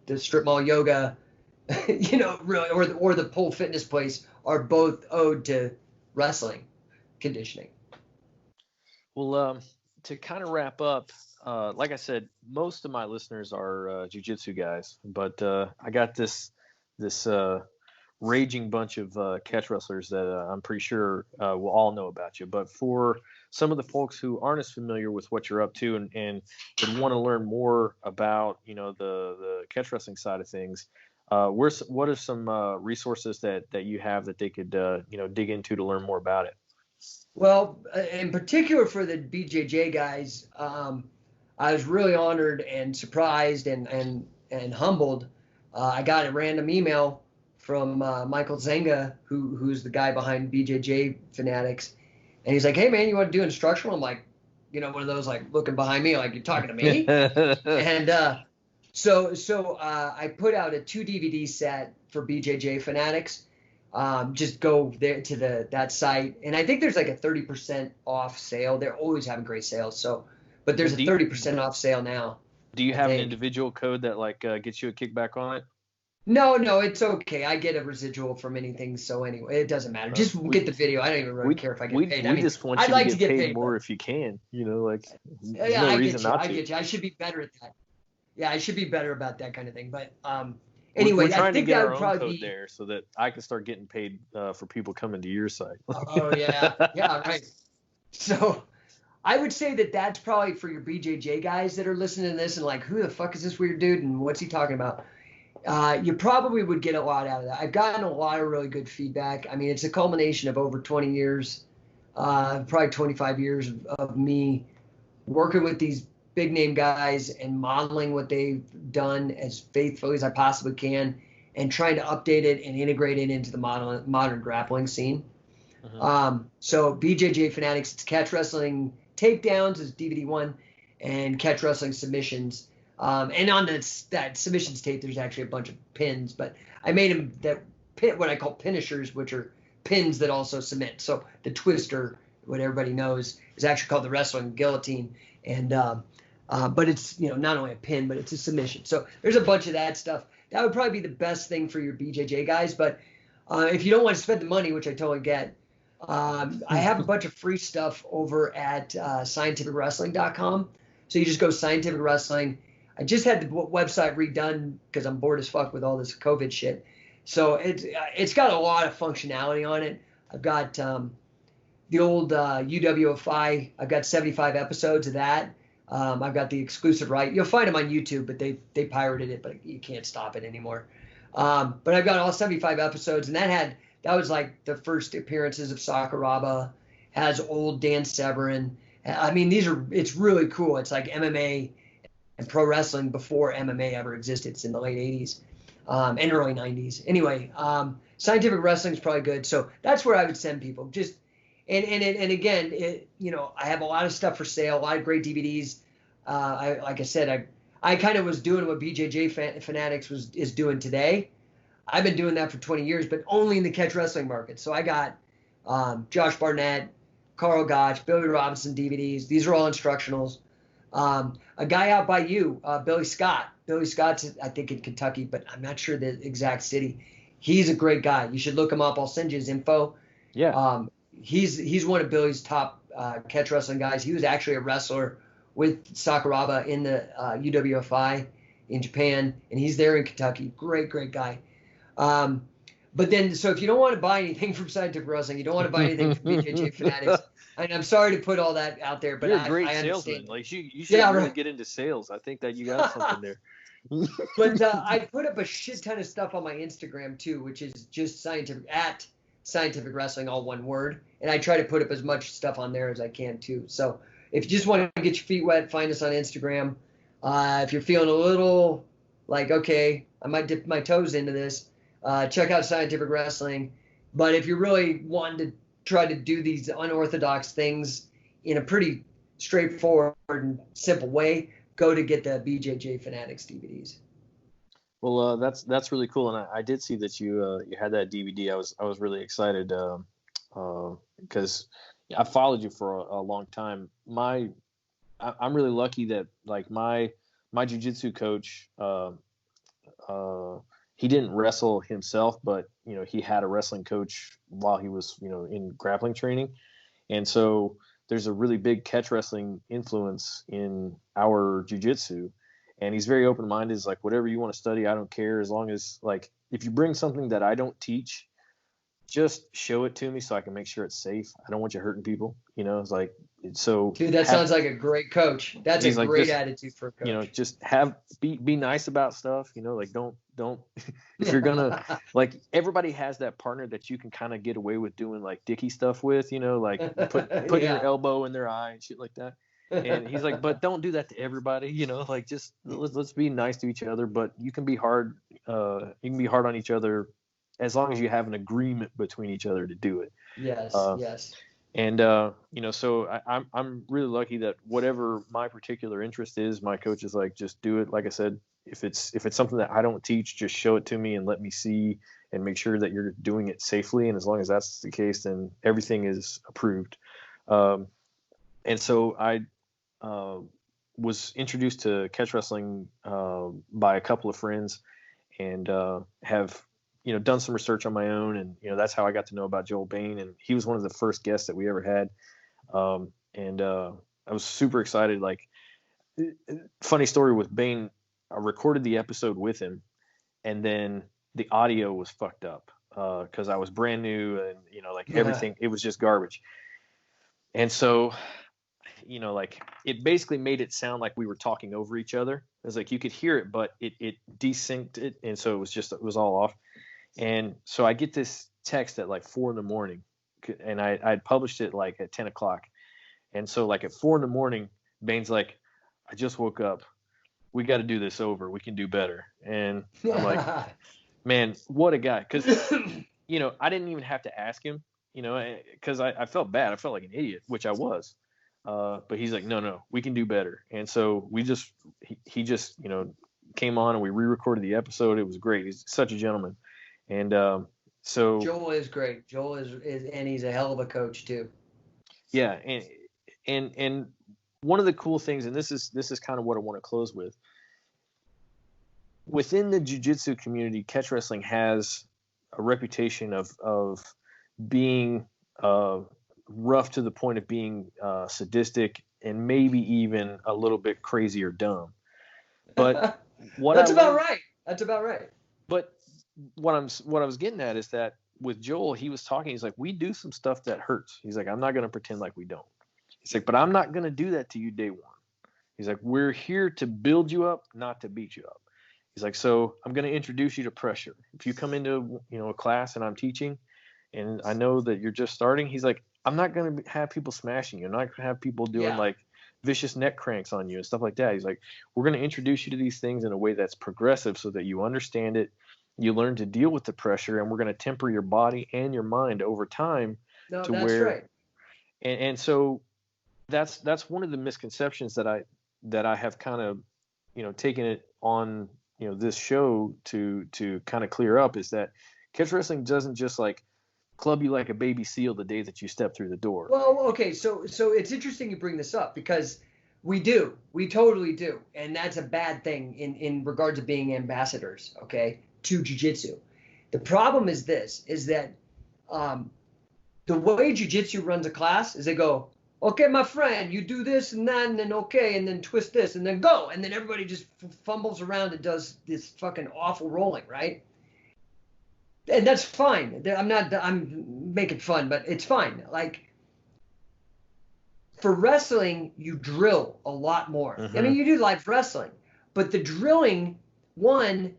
the strip mall yoga, really, or the pole fitness place are both owed to wrestling conditioning. Well, to kind of wrap up, like I said, most of my listeners are jiu-jitsu guys, but I got this raging bunch of catch wrestlers that I'm pretty sure will all know about you. But for some of the folks who aren't as familiar with what you're up to and want to learn more about the catch wrestling side of things, what are some resources that you have that they could dig into to learn more about it? Well, in particular for the BJJ guys, I was really honored and surprised and humbled. I got a random email from Michael Zenga, who's the guy behind BJJ Fanatics, and he's like, "Hey man, you want to do instructional?" I'm like, one of those looking behind me like you're talking to me, and so I put out a 2 DVD set for BJJ Fanatics. Just go there to that site, and I think there's a 30% off sale. They're always having great sales, but there's a 30% off sale now. Do you have an individual code that gets you a kickback on it? No, it's okay. I get a residual from anything, so anyway, it doesn't matter. Just get the video. I don't even really care if I get paid. We just want you to get paid more if you can. There's no reason not to. I get you. I should be better at that. Yeah, I should be better about that kind of thing. But anyway, we're trying I think to get that our would own probably code be there so that I can start getting paid for people coming to your site. Oh yeah, right. So I would say that that's probably for your BJJ guys that are listening to this and who the fuck is this weird dude and what's he talking about? You probably would get a lot out of that. I've gotten a lot of really good feedback. I mean, it's a culmination of over 20 years, probably 25 years of me working with these big name guys and modeling what they've done as faithfully as I possibly can and trying to update it and integrate it into the modern grappling scene. Mm-hmm. So BJJ Fanatics, it's Catch Wrestling Takedowns is DVD 1 and Catch Wrestling Submissions. And on that submissions tape, there's actually a bunch of pins, but I made them what I call finishers, which are pins that also submit. So the twister, what everybody knows, is actually called the wrestling guillotine. And, but it's, not only a pin, but it's a submission. So there's a bunch of that stuff. That would probably be the best thing for your BJJ guys. But if you don't want to spend the money, which I totally get, I have a bunch of free stuff over at scientificwrestling.com. So you just go Scientific Wrestling. I just had the website redone because I'm bored as fuck with all this COVID shit. So it's got a lot of functionality on it. I've got the old UWFI. I've got 75 episodes of that. I've got the exclusive right. You'll find them on YouTube, but they pirated it, but you can't stop it anymore. But I've got all 75 episodes, and that was the first appearances of Sakuraba. Has old Dan Severin. I mean, it's really cool. It's like MMA and pro wrestling before MMA ever existed. It's in the late 80s and early 90s. Anyway, Scientific Wrestling is probably good. So that's where I would send people. Just And again, I have a lot of stuff for sale, a lot of great DVDs. Like I said, I kind of was doing what BJJ Fanatics is doing today. I've been doing that for 20 years, but only in the catch wrestling market. So I got Josh Barnett, Carl Gotch, Billy Robinson DVDs. These are all instructionals. A guy out by you, Billy Scott. Billy Scott's, I think, in Kentucky, but I'm not sure the exact city. He's a great guy. You should look him up. I'll send you his info. Yeah. He's one of Billy's top catch wrestling guys. He was actually a wrestler with Sakuraba in the UWFI in Japan, and he's there in Kentucky. Great guy. But then, so if you don't want to buy anything from Scientific Wrestling, you don't want to buy anything from BJJ Fanatics, and I'm sorry to put all that out there, but you're a great I salesman. understand. Like you should really get into sales. I think that you got something there. But I put up a shit ton of stuff on my Instagram too, which is just Scientific Wrestling, all one word. And I try to put up as much stuff on there as I can too. So if you just want to get your feet wet, find us on Instagram. If you're feeling a little like, okay, I might dip my toes into this, check out Scientific Wrestling. But if you're really wanting to try to do these unorthodox things in a pretty straightforward and simple way, go to get the BJJ Fanatics DVDs. Well, that's really cool, and I did see that you had that DVD. I was really excited because I followed you for a long time. I'm really lucky that like my jiu-jitsu coach, he didn't wrestle himself, but he had a wrestling coach while he was in grappling training, and so there's a really big catch wrestling influence in our jiu-jitsu. And he's very open-minded. He's like, whatever you want to study, I don't care. As long as, like, if you bring something that I don't teach, just show it to me so I can make sure it's safe. I don't want you hurting people. It's like, so. Dude, that sounds like a great coach. That's a great attitude for a coach. Just be nice about stuff. Like don't if you're gonna like everybody has that partner that you can kind of get away with doing like dicky stuff with. Like put your elbow in their eye and shit like that. And he's like, but don't do that to everybody, like just let's be nice to each other. But you can be hard on each other as long as you have an agreement between each other to do it. Yes, yes. And so I'm really lucky that whatever my particular interest is, my coach is like, just do it. Like I said, if it's something that I don't teach, just show it to me and let me see and make sure that you're doing it safely. And as long as that's the case, then everything is approved. And so I was introduced to catch wrestling by a couple of friends, and have done some research on my own, and that's how I got to know about Joel Bain, and he was one of the first guests that we ever had. And I was super excited. Like, funny story with Bain, I recorded the episode with him, and then the audio was fucked up because I was brand new, and everything, it was just garbage. And so like it basically made it sound like we were talking over each other. It was like you could hear it, but it desynced it, and so it was all off. And so I get this text at like 4 a.m, and I'd published it like at 10 o'clock. And so like at 4 a.m, Bain's like, I just woke up. We got to do this over. We can do better. And I'm like, man, what a guy. Because, I didn't even have to ask him, because I felt bad. I felt like an idiot, which I was. But he's like, no, we can do better. And so he just came on and we re-recorded the episode. It was great. He's such a gentleman. And so Joel is great. Joel is and he's a hell of a coach too. Yeah, and one of the cool things, and this is kind of what I want to close with. Within the jiu-jitsu community, catch wrestling has a reputation of being rough to the point of being sadistic and maybe even a little bit crazy or dumb. But That's about right. But what I was getting at is that with Joel, he was talking. He's like, we do some stuff that hurts. He's like, I'm not going to pretend like we don't. He's like, but I'm not going to do that to you day one. He's like, we're here to build you up, not to beat you up. He's like, so I'm going to introduce you to pressure. If you come into a class and I'm teaching, and I know that you're just starting, he's like, I'm not going to have people smashing you. I'm not going to have people doing like vicious neck cranks on you and stuff like that. He's like, we're going to introduce you to these things in a way that's progressive so that you understand it. You learn to deal with the pressure, and we're going to temper your body and your mind over time And so that's one of the misconceptions that I have kind of, taken it on, this show to kind of clear up, is that catch wrestling doesn't just like club you like a baby seal the day that you step through the door. Well, okay, so it's interesting you bring this up, because we totally do, and that's a bad thing in regards to being ambassadors, okay, to jiu-jitsu. The problem is that the way jiu-jitsu runs a class is they go, okay, my friend, you do this and that, and then okay, and then twist this, and then go, and then everybody just fumbles around and does this fucking awful rolling, right? And that's fine. I'm making fun, but it's fine. Like, for wrestling, you drill a lot more. Mm-hmm. I mean, you do live wrestling, but the drilling, one,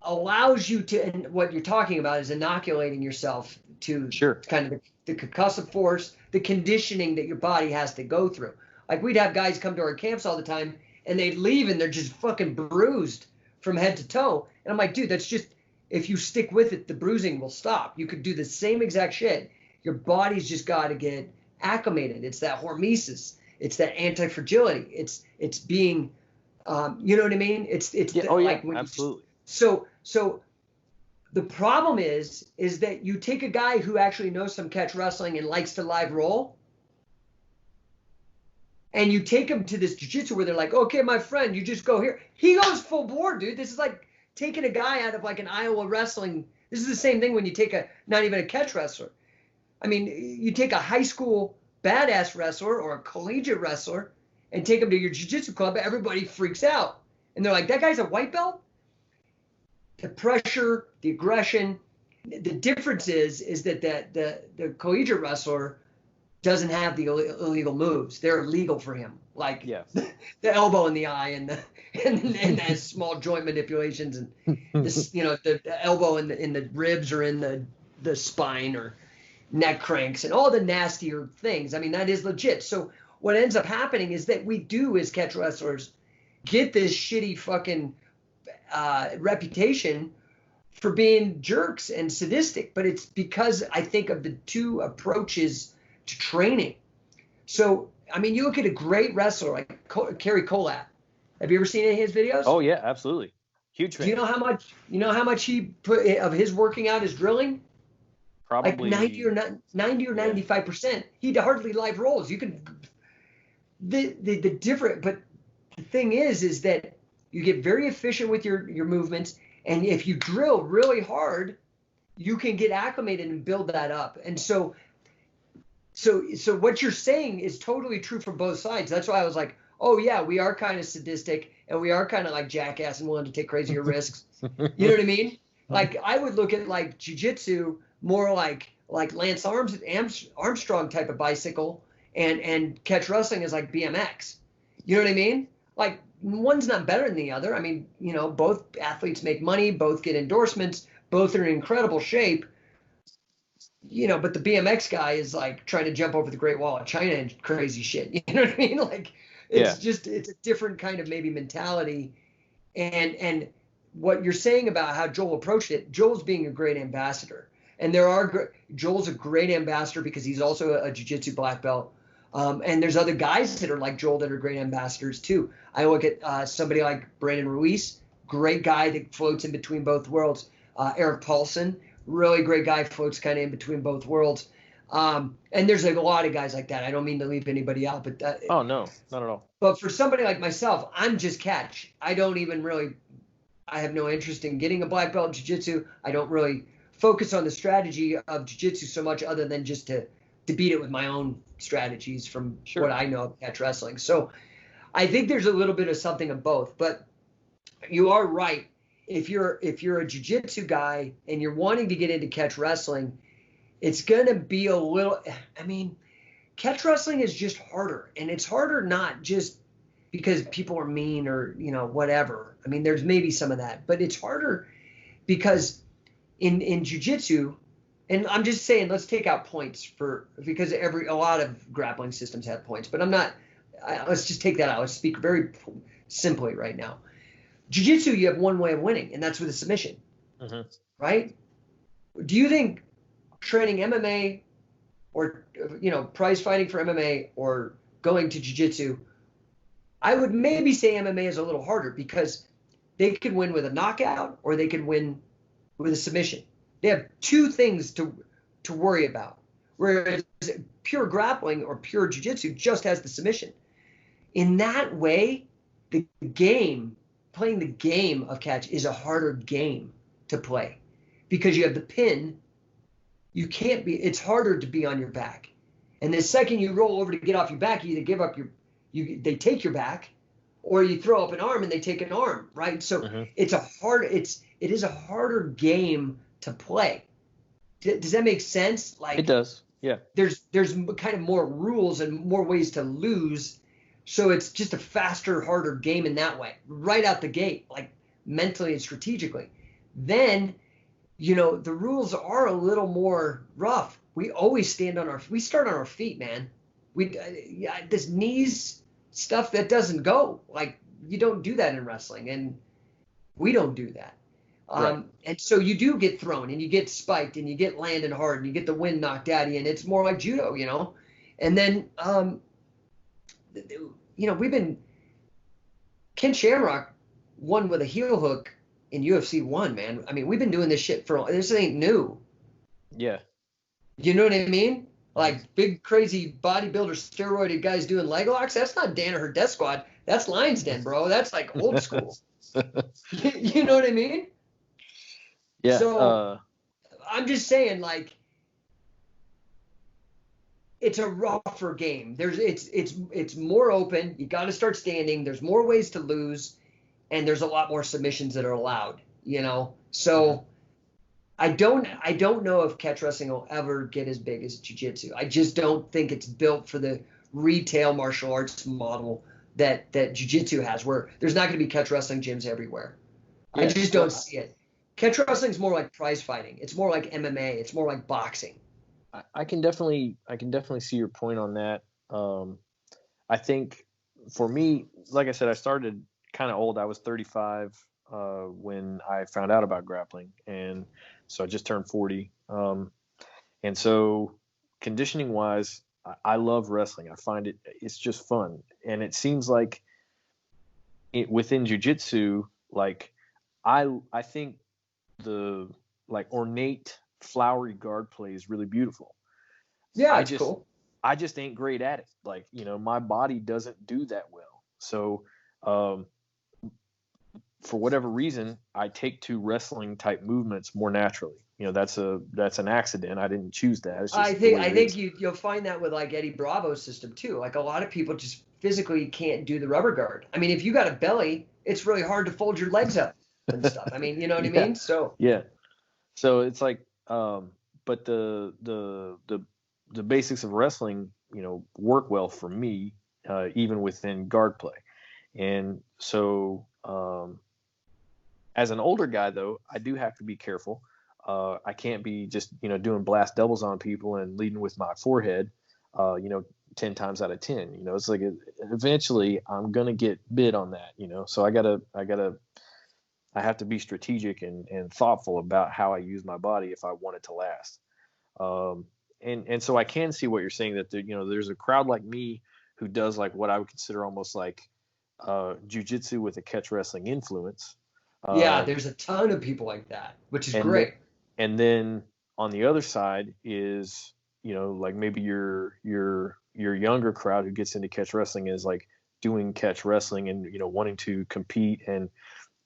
allows you to, and what you're talking about is inoculating yourself to kind of the concussive force, the conditioning that your body has to go through. Like, we'd have guys come to our camps all the time, and they'd leave, and they're just fucking bruised from head to toe. And I'm like, dude, that's just, if you stick with it, the bruising will stop. You could do the same exact shit. Your body's just got to get acclimated. It's that hormesis. It's that anti-fragility. It's being, you know what I mean? Absolutely. So the problem is that you take a guy who actually knows some catch wrestling and likes to live roll, and you take him to this jiu-jitsu where they're like, okay, my friend, you just go here. He goes full board, dude. This is like taking a guy out of like an Iowa wrestling. This is the same thing when you take not even a catch wrestler. I mean, you take a high school badass wrestler or a collegiate wrestler and take him to your jiu-jitsu club, everybody freaks out. And they're like, that guy's a white belt? The pressure, the aggression, the difference is that the collegiate wrestler doesn't have the illegal moves. They're illegal for him. Like the elbow in the eye and the small joint manipulations and this, the elbow in the ribs or in the spine or neck cranks and all the nastier things. I mean, that is legit. So what ends up happening is that we do, as catch wrestlers, get this shitty fucking reputation for being jerks and sadistic, but it's because I think of the two approaches to training. So, I mean, you look at a great wrestler like Kerry Kolat. Have you ever seen any of his videos? Oh yeah, absolutely. Huge fan. Do you know how much he put of his working out is drilling? Probably like 90 or 95%. He hardly live rolls. You can the different, but the thing is that you get very efficient with your movements, and if you drill really hard, you can get acclimated and build that up. And so what you're saying is totally true from both sides. That's why I was like, oh yeah, we are kind of sadistic and we are kind of like jackass and willing to take crazier risks. You know what I mean? Like, I would look at like jiu-jitsu more like Lance Armstrong type of bicycle, and catch wrestling is like BMX. You know what I mean? Like, one's not better than the other. I mean, both athletes make money, both get endorsements, both are in incredible shape. But the BMX guy is like trying to jump over the Great Wall of China and crazy shit. You know what I mean? Like, it's a different kind of maybe mentality. And what you're saying about how Joel approached it, Joel's being a great ambassador. And Joel's a great ambassador because he's also a jiu-jitsu black belt. And there's other guys that are like Joel that are great ambassadors too. I look at somebody like Brandon Ruiz, great guy that floats in between both worlds. Eric Paulson, really great guy, floats kind of in between both worlds. And there's like a lot of guys like that. I don't mean to leave anybody out, but oh no, not at all. But for somebody like myself, I'm just catch. I have no interest in getting a black belt in jiu-jitsu. I don't really focus on the strategy of jiu-jitsu so much, other than just to beat it with my own strategies from what I know of catch wrestling. So I think there's a little bit of something of both, but you are right. If you're a jiu-jitsu guy and you're wanting to get into catch wrestling, it's going to be a little, I mean, catch wrestling is just harder, and it's harder not just because people are mean or, whatever. I mean, there's maybe some of that, but it's harder because in jiu-jitsu, and I'm just saying, let's take out points because a lot of grappling systems have points, but let's just take that out. Let's speak very simply right now. Jiu-jitsu, you have one way of winning, and that's with a submission, right? Do you think training MMA or prize fighting for MMA or going to jiu-jitsu, I would maybe say MMA is a little harder because they could win with a knockout or they could win with a submission. They have two things to worry about. Whereas pure grappling or pure jiu-jitsu just has the submission. In that way, playing the game of catch is a harder game to play because you have the pin. It's harder to be on your back. And the second you roll over to get off your back, you either give up they take your back, or you throw up an arm and they take an arm, right? So it is a harder game to play. Does that make sense? Like, it does. Yeah. There's kind of more rules and more ways to lose. So it's just a faster, harder game in that way, right out the gate, like mentally and strategically. Then, the rules are a little more rough. We always start on our feet, man. This knees stuff that doesn't go. Like, you don't do that in wrestling, and we don't do that. Right. And so you do get thrown, and you get spiked, and you get landed hard, and you get the wind knocked out of you, and it's more like judo, And then, Ken Shamrock won with a heel hook in UFC 1, man. I mean, we've been doing this shit this ain't new. Yeah. You know what I mean? Like, big, crazy bodybuilder, steroided guys doing leg locks. That's not Danaher Death Squad. That's Lion's Den, bro. That's like old school. You know what I mean? Yeah. So I'm just saying, like, it's a rougher game. It's more open. You got to start standing. There's more ways to lose, and there's a lot more submissions that are allowed. So I don't know if catch wrestling will ever get as big as jiu-jitsu. I just don't think it's built for the retail martial arts model that jiu-jitsu has, where there's not going to be catch wrestling gyms everywhere. Yeah, I just don't see it. Catch wrestling is more like prize fighting. It's more like MMA. It's more like boxing. I can definitely see your point on that. I think for me, like I said, I started kind of old. I was 35 when I found out about grappling, and so I just turned 40. And so conditioning wise, I love wrestling. I find it's just fun, and it seems like within jiu-jitsu, like I think the ornate flowery guard play is really beautiful. Yeah, it's cool. I just ain't great at it. Like, my body doesn't do that well. So, for whatever reason, I take to wrestling type movements more naturally. That's an accident. I didn't choose that. I think you'll find that with like Eddie Bravo's system too. Like, a lot of people just physically can't do the rubber guard. I mean, if you got a belly, it's really hard to fold your legs up and stuff. I mean, you know what I mean? So yeah. So it's like, but the basics of wrestling, work well for me, even within guard play. And so, as an older guy though, I do have to be careful. I can't be just, doing blast doubles on people and leading with my forehead, 10 times out of 10, it's like, eventually I'm going to get bit on that, so I have to be strategic and thoughtful about how I use my body if I want it to last. And so I can see what you're saying, that there's a crowd like me who does like what I would consider almost like jiu-jitsu with a catch wrestling influence. Yeah, there's a ton of people like that, which is great. And then on the other side is, like maybe your younger crowd who gets into catch wrestling is like doing catch wrestling and, wanting to compete and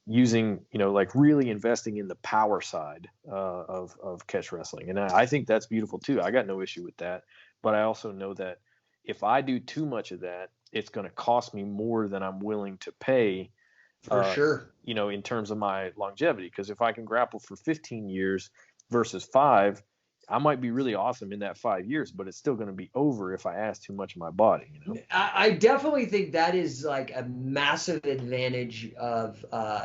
using, like really investing in the power side of catch wrestling. And I think that's beautiful too. I got no issue with that. But I also know that if I do too much of that, it's going to cost me more than I'm willing to pay. For sure. In terms of my longevity. Because if I can grapple for 15 years versus 5, I might be really awesome in that 5 years, but it's still going to be over if I ask too much of my body. I definitely think that is like a massive advantage of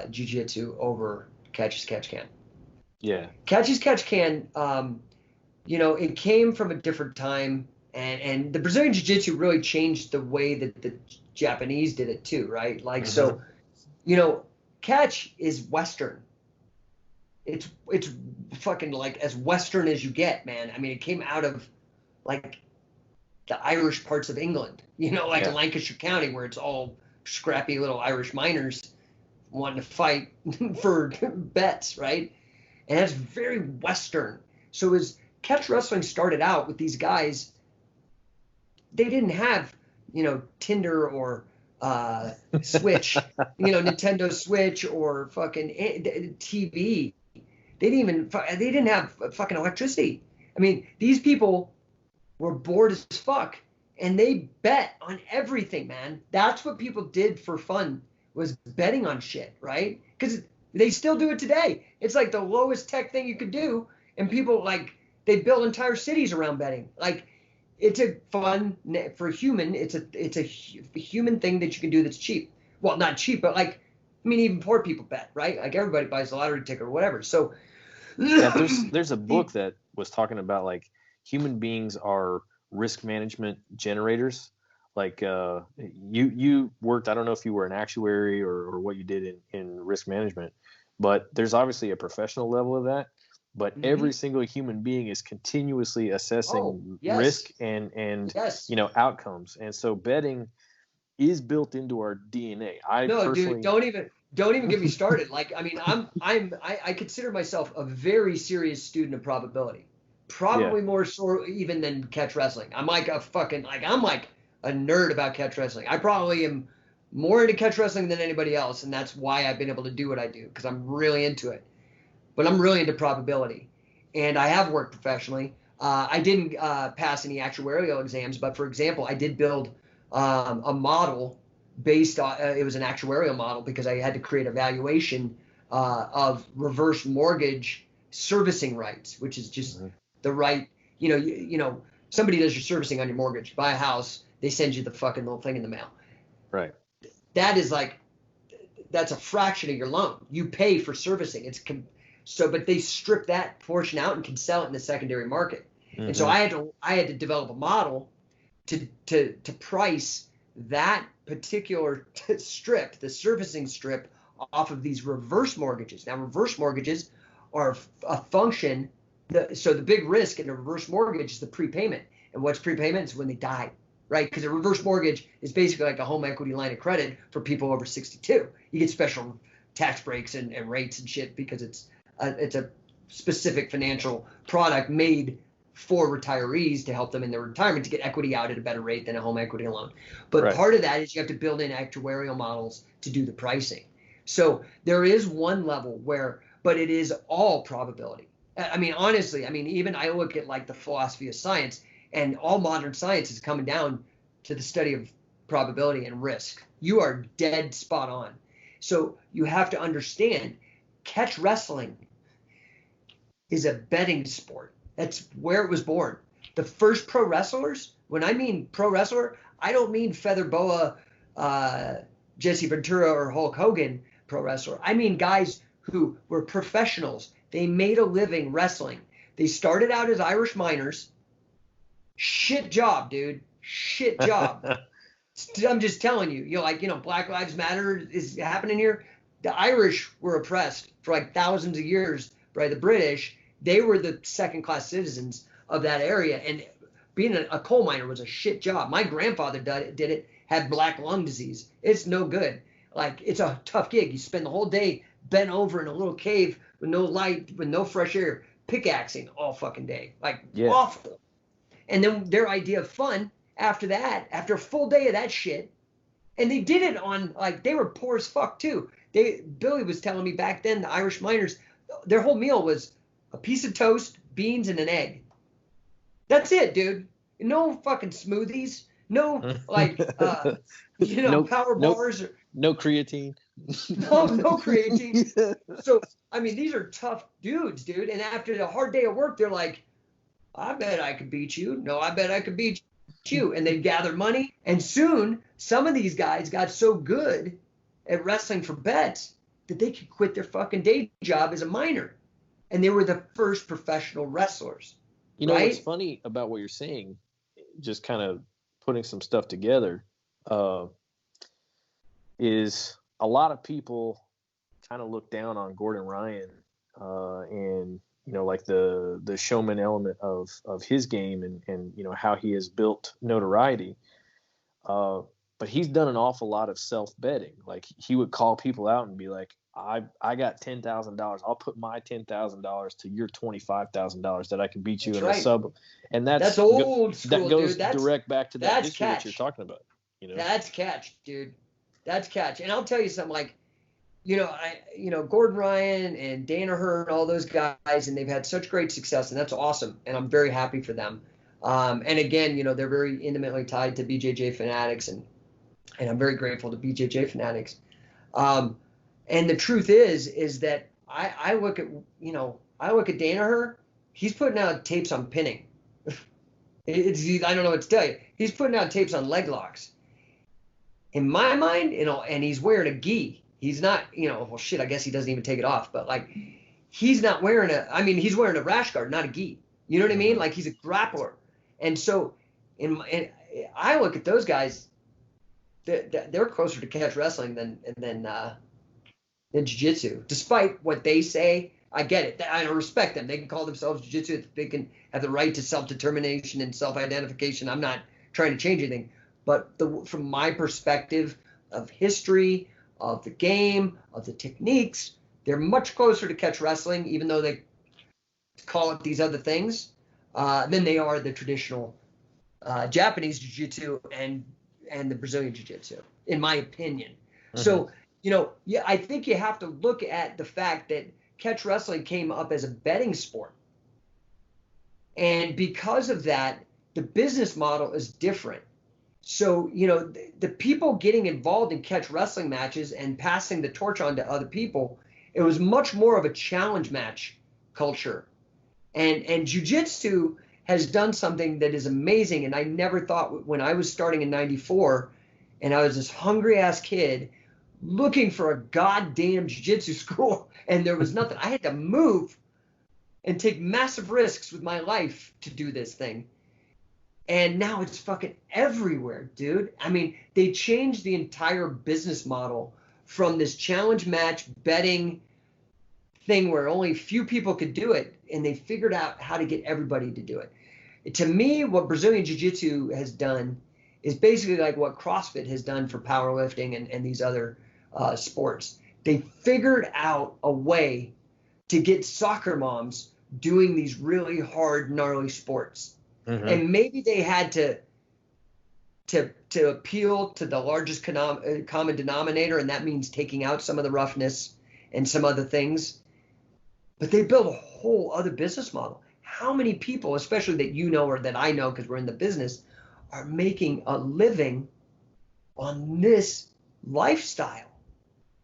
jiu-jitsu over catch as catch can. Yeah. Catch as catch can, it came from a different time, and the Brazilian jiu-jitsu really changed the way that the Japanese did it too, right? Like, so, catch is Western. It's fucking like as Western as you get, man. I mean, it came out of like the Irish parts of England, like Yeah. in Lancashire County, where it's all scrappy little Irish miners wanting to fight for bets, right? And that's very Western. So as catch wrestling started out with these guys, they didn't have, Tinder or Switch, Nintendo Switch or fucking TV. They didn't have fucking electricity. I mean, these people were bored as fuck, and they bet on everything, man. That's what people did for fun, was betting on shit, right? Because they still do it today. It's like the lowest tech thing you could do, and people they build entire cities around betting. Like, it's a fun for a human. It's a human thing that you can do that's cheap. Well, not cheap, but even poor people bet, right? Like, everybody buys a lottery ticket or whatever. So Yeah, there's a book that was talking about human beings are risk management generators. You worked, I don't know if you were an actuary or what you did in risk management, but there's obviously a professional level of that. But every single human being is continuously assessing risk and yes. Outcomes, and so betting is built into our DNA. Dude, don't even get me started. I consider myself a very serious student of probability. Probably more so even than catch wrestling. I'm like a nerd about catch wrestling. I probably am more into catch wrestling than anybody else, and that's why I've been able to do what I do, because I'm really into it. But I'm really into probability, and I have worked professionally. I didn't pass any actuarial exams, but for example, I did build a model based on it was an actuarial model, because I had to create a valuation of reverse mortgage servicing rights, which is just the right. Somebody does your servicing on your mortgage. You buy a house, they send you the fucking little thing in the mail. Right. That is that's a fraction of your loan. You pay for servicing. But they strip that portion out and can sell it in the secondary market. And so I had to develop a model to price that particular strip, the servicing strip, off of these reverse mortgages. Now, reverse mortgages are a function. So the big risk in a reverse mortgage is the prepayment. And what's prepayment? Is when they die, right? Because a reverse mortgage is basically like a home equity line of credit for people over 62. You get special tax breaks and rates and shit, because it's a specific financial product made for retirees to help them in their retirement to get equity out at a better rate than a home equity loan. But part of that is you have to build in actuarial models to do the pricing. So there is one level but it is all probability. I mean, honestly, even I look at the philosophy of science, and all modern science is coming down to the study of probability and risk. You are dead spot on. So you have to understand, catch wrestling is a betting sport. That's where it was born. The first pro wrestlers, when I mean pro wrestler, I don't mean Feather Boa, Jesse Ventura, or Hulk Hogan pro wrestler. I mean guys who were professionals. They made a living wrestling. They started out as Irish miners. Shit job, dude. Shit job. I'm just telling you. Black Lives Matter is happening here. The Irish were oppressed for thousands of years by the British. They were the second-class citizens of that area, and being a coal miner was a shit job. My grandfather did it, had black lung disease. It's no good. It's a tough gig. You spend the whole day bent over in a little cave with no light, with no fresh air, pickaxing all fucking day. Awful. And then their idea of fun after that, after a full day of that shit, and they did it on, they were poor as fuck too. Billy was telling me back then, the Irish miners, their whole meal was a piece of toast, beans, and an egg. That's it, dude. No fucking smoothies. No, power bars. No creatine. No creatine. So, these are tough dudes, dude. And after a hard day of work, they're like, I bet I could beat you. No, I bet I could beat you. And they gather money. And soon, some of these guys got so good at wrestling for bets that they could quit their fucking day job as a miner. And they were the first professional wrestlers. What's funny about what you're saying, just kind of putting some stuff together, is a lot of people kind of look down on Gordon Ryan and like the showman element of his game and how he has built notoriety. But he's done an awful lot of self-betting. Like he would call people out and be like, I got $10,000. I'll put my $10,000 to your $25,000 that I can beat you in a sub. And that's old school, that goes dude. direct back to that history Catch. that you're talking about. That's Catch, dude. That's Catch. And I'll tell you something, like, Gordon Ryan and Danaher and all those guys, and they've had such great success, and that's awesome. And I'm very happy for them. And again, they're very intimately tied to BJJ Fanatics, and I'm very grateful to BJJ Fanatics. And the truth is that I look at Danaher. He's putting out tapes on pinning. I don't know what to tell you. He's putting out tapes on leg locks. In my mind, and he's wearing a gi. He's not, well, shit, I guess he doesn't even take it off. But, like, he's not wearing he's wearing a rash guard, not a gi. You know what I mean? Like, he's a grappler. And so, I look at those guys, they're closer to catch wrestling than jiu-jitsu. Despite what they say, I get it. I respect them. They can call themselves jiu-jitsu. They can have the right to self-determination and self-identification. I'm not trying to change anything. But from my perspective of history, of the game, of the techniques, they're much closer to catch wrestling, even though they call it these other things, than they are the traditional Japanese jiu-jitsu and the Brazilian jiu-jitsu, in my opinion. Mm-hmm. So, I think you have to look at the fact that catch wrestling came up as a betting sport. And because of that, the business model is different. So, the people getting involved in catch wrestling matches and passing the torch on to other people, it was much more of a challenge match culture. And jiu-jitsu has done something that is amazing. And I never thought, when I was starting in 94 and I was this hungry ass kid looking for a goddamn jiu-jitsu school, and there was nothing. I had to move and take massive risks with my life to do this thing. And now it's fucking everywhere, dude. I mean, they changed the entire business model from this challenge match betting thing where only a few people could do it, and they figured out how to get everybody to do it. To me, what Brazilian Jiu-Jitsu has done is basically like what CrossFit has done for powerlifting and these other sports. They figured out a way to get soccer moms doing these really hard, gnarly sports. Mm-hmm. And maybe they had to appeal to the largest common denominator, and that means taking out some of the roughness and some other things. But they built a whole other business model. How many people, especially that or that I know because we're in the business, are making a living on this lifestyle?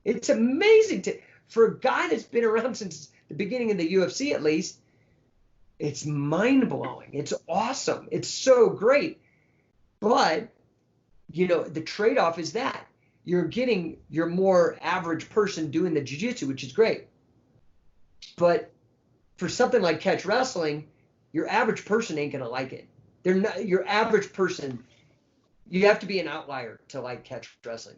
It's amazing for a guy that's been around since the beginning of the UFC, at least. It's mind-blowing. It's awesome. It's so great. But, the trade-off is that you're getting your more average person doing the jiu-jitsu, which is great. But for something like catch wrestling, your average person ain't going to like it. They're not your average person. You have to be an outlier to like catch wrestling.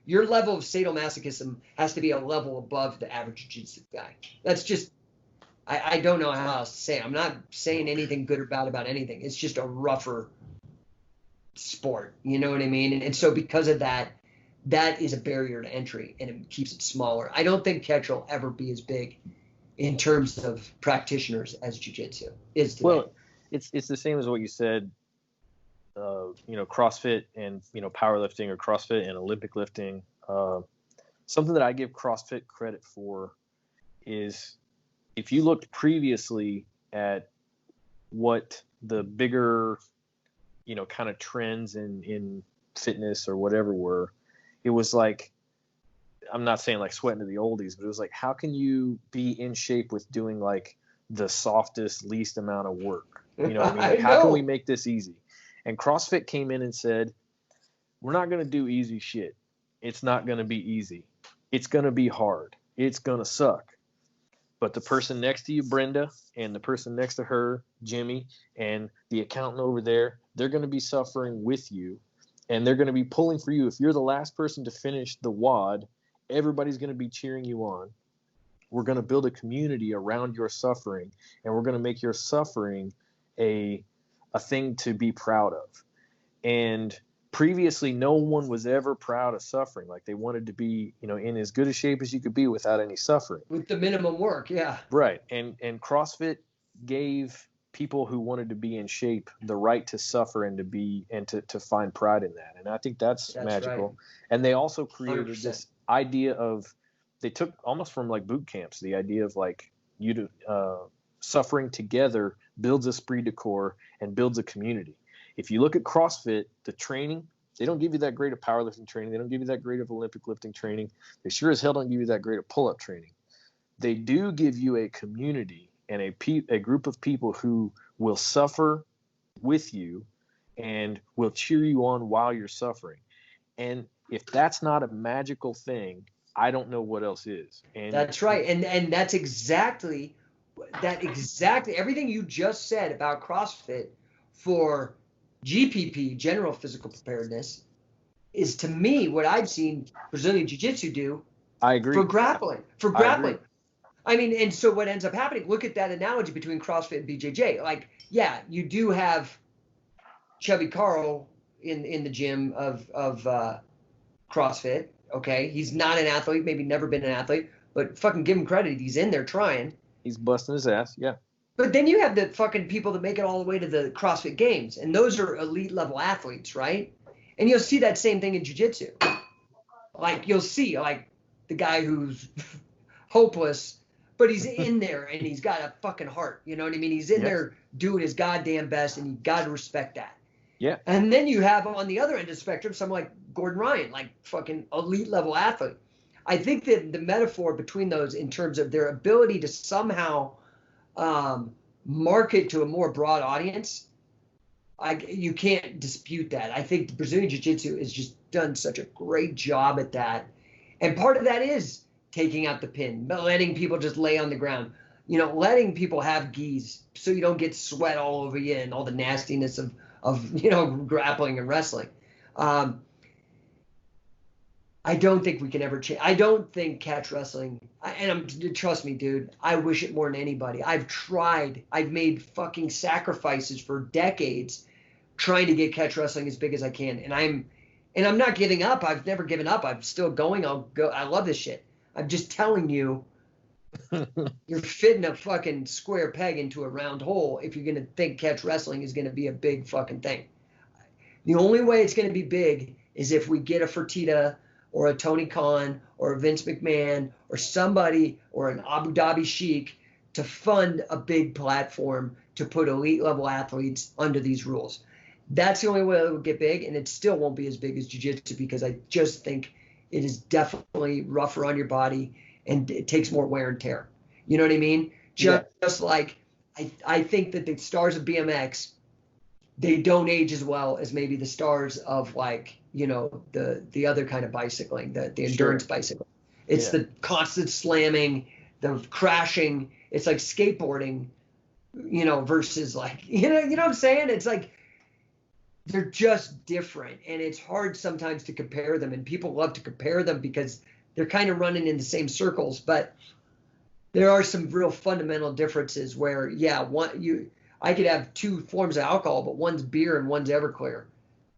Your level of sadomasochism has to be a level above the average jiu-jitsu guy. That's just, I don't know how else to say it. I'm not saying anything good or bad about anything. It's just a rougher sport. You know what I mean? And so because of that, that is a barrier to entry, and it keeps it smaller. I don't think catch will ever be as big in terms of practitioners as jiu-jitsu is today. Well, it's the same as what you said, CrossFit and, powerlifting, or CrossFit and Olympic lifting. Something that I give CrossFit credit for is, if you looked previously at what the bigger, kind of trends in fitness or whatever were, it was like, I'm not saying like sweating to the oldies, but it was like, how can you be in shape with doing like the softest, least amount of work? You know what I mean? Like, how can we make this easy? And CrossFit came in and said, we're not going to do easy shit. It's not going to be easy. It's going to be hard. It's going to suck. But the person next to you, Brenda, and the person next to her, Jimmy, and the accountant over there, they're going to be suffering with you, and they're going to be pulling for you. If you're the last person to finish the WOD, everybody's going to be cheering you on. we're going to build a community around your suffering, and we're going to make your suffering a thing to be proud of. And previously, no one was ever proud of suffering. Like, they wanted to be, in as good a shape as you could be without any suffering. With the minimum work, yeah. Right. And CrossFit gave people who wanted to be in shape the right to suffer and to find pride in that. And I think that's magical. Right. And they also created 100%. This idea of, they took almost from like boot camps, the idea of like suffering together builds esprit de corps and builds a community. If you look at CrossFit, the training, they don't give you that great of powerlifting training. They don't give you that great of Olympic lifting training. They sure as hell don't give you that great of pull-up training. They do give you a community and a group of people who will suffer with you and will cheer you on while you're suffering. And if that's not a magical thing, I don't know what else is. And that's right. And that's exactly everything you just said about CrossFit for GPP, general physical preparedness, is to me what I've seen Brazilian Jiu-Jitsu do. I agree. For grappling. I mean, and so what ends up happening, look at that analogy between CrossFit and BJJ. Like, yeah, you do have Chubby Carl in the gym of CrossFit, okay? He's not an athlete, maybe never been an athlete, but fucking give him credit. He's in there trying. He's busting his ass, yeah. But then you have the fucking people that make it all the way to the CrossFit Games, and those are elite level athletes, right? And you'll see that same thing in jiu-jitsu. Like, you'll see, like, the guy who's hopeless, but he's in there, and he's got a fucking heart, you know what I mean? He's in there doing his goddamn best, and you got to respect that. Yeah. And then you have on the other end of the spectrum someone like Gordon Ryan, like fucking elite level athlete. I think that the metaphor between those in terms of their ability to somehow market to a more broad audience, you can't dispute that. I think the Brazilian Jiu-Jitsu has just done such a great job at that. And part of that is taking out the pin, letting people just lay on the ground, letting people have gis so you don't get sweat all over you and all the nastiness of grappling and wrestling. I don't think we can ever change. I don't think catch wrestling, trust me, dude, I wish it more than anybody. I've tried. I've made fucking sacrifices for decades trying to get catch wrestling as big as I can. And I'm not giving up. I've never given up. I'm still going. I'll go. I love this shit. I'm just telling you, you're fitting a fucking square peg into a round hole if you're going to think catch wrestling is going to be a big fucking thing. The only way it's going to be big is if we get a Fertitta or a Tony Khan or a Vince McMahon or somebody or an Abu Dhabi Sheik to fund a big platform to put elite level athletes under these rules. That's the only way it will get big, and it still won't be as big as jiu-jitsu because I just think it is definitely rougher on your body and it takes more wear and tear. You know what I mean? Just like I think that the stars of BMX, they don't age as well as maybe the stars of like, the other kind of bicycling, the endurance bicycling. It's the constant slamming, the crashing. It's like skateboarding, versus like, you know what I'm saying? It's like, they're just different, and it's hard sometimes to compare them, and people love to compare them because they're kind of running in the same circles, but there are some real fundamental differences where, I could have two forms of alcohol, but one's beer and one's Everclear.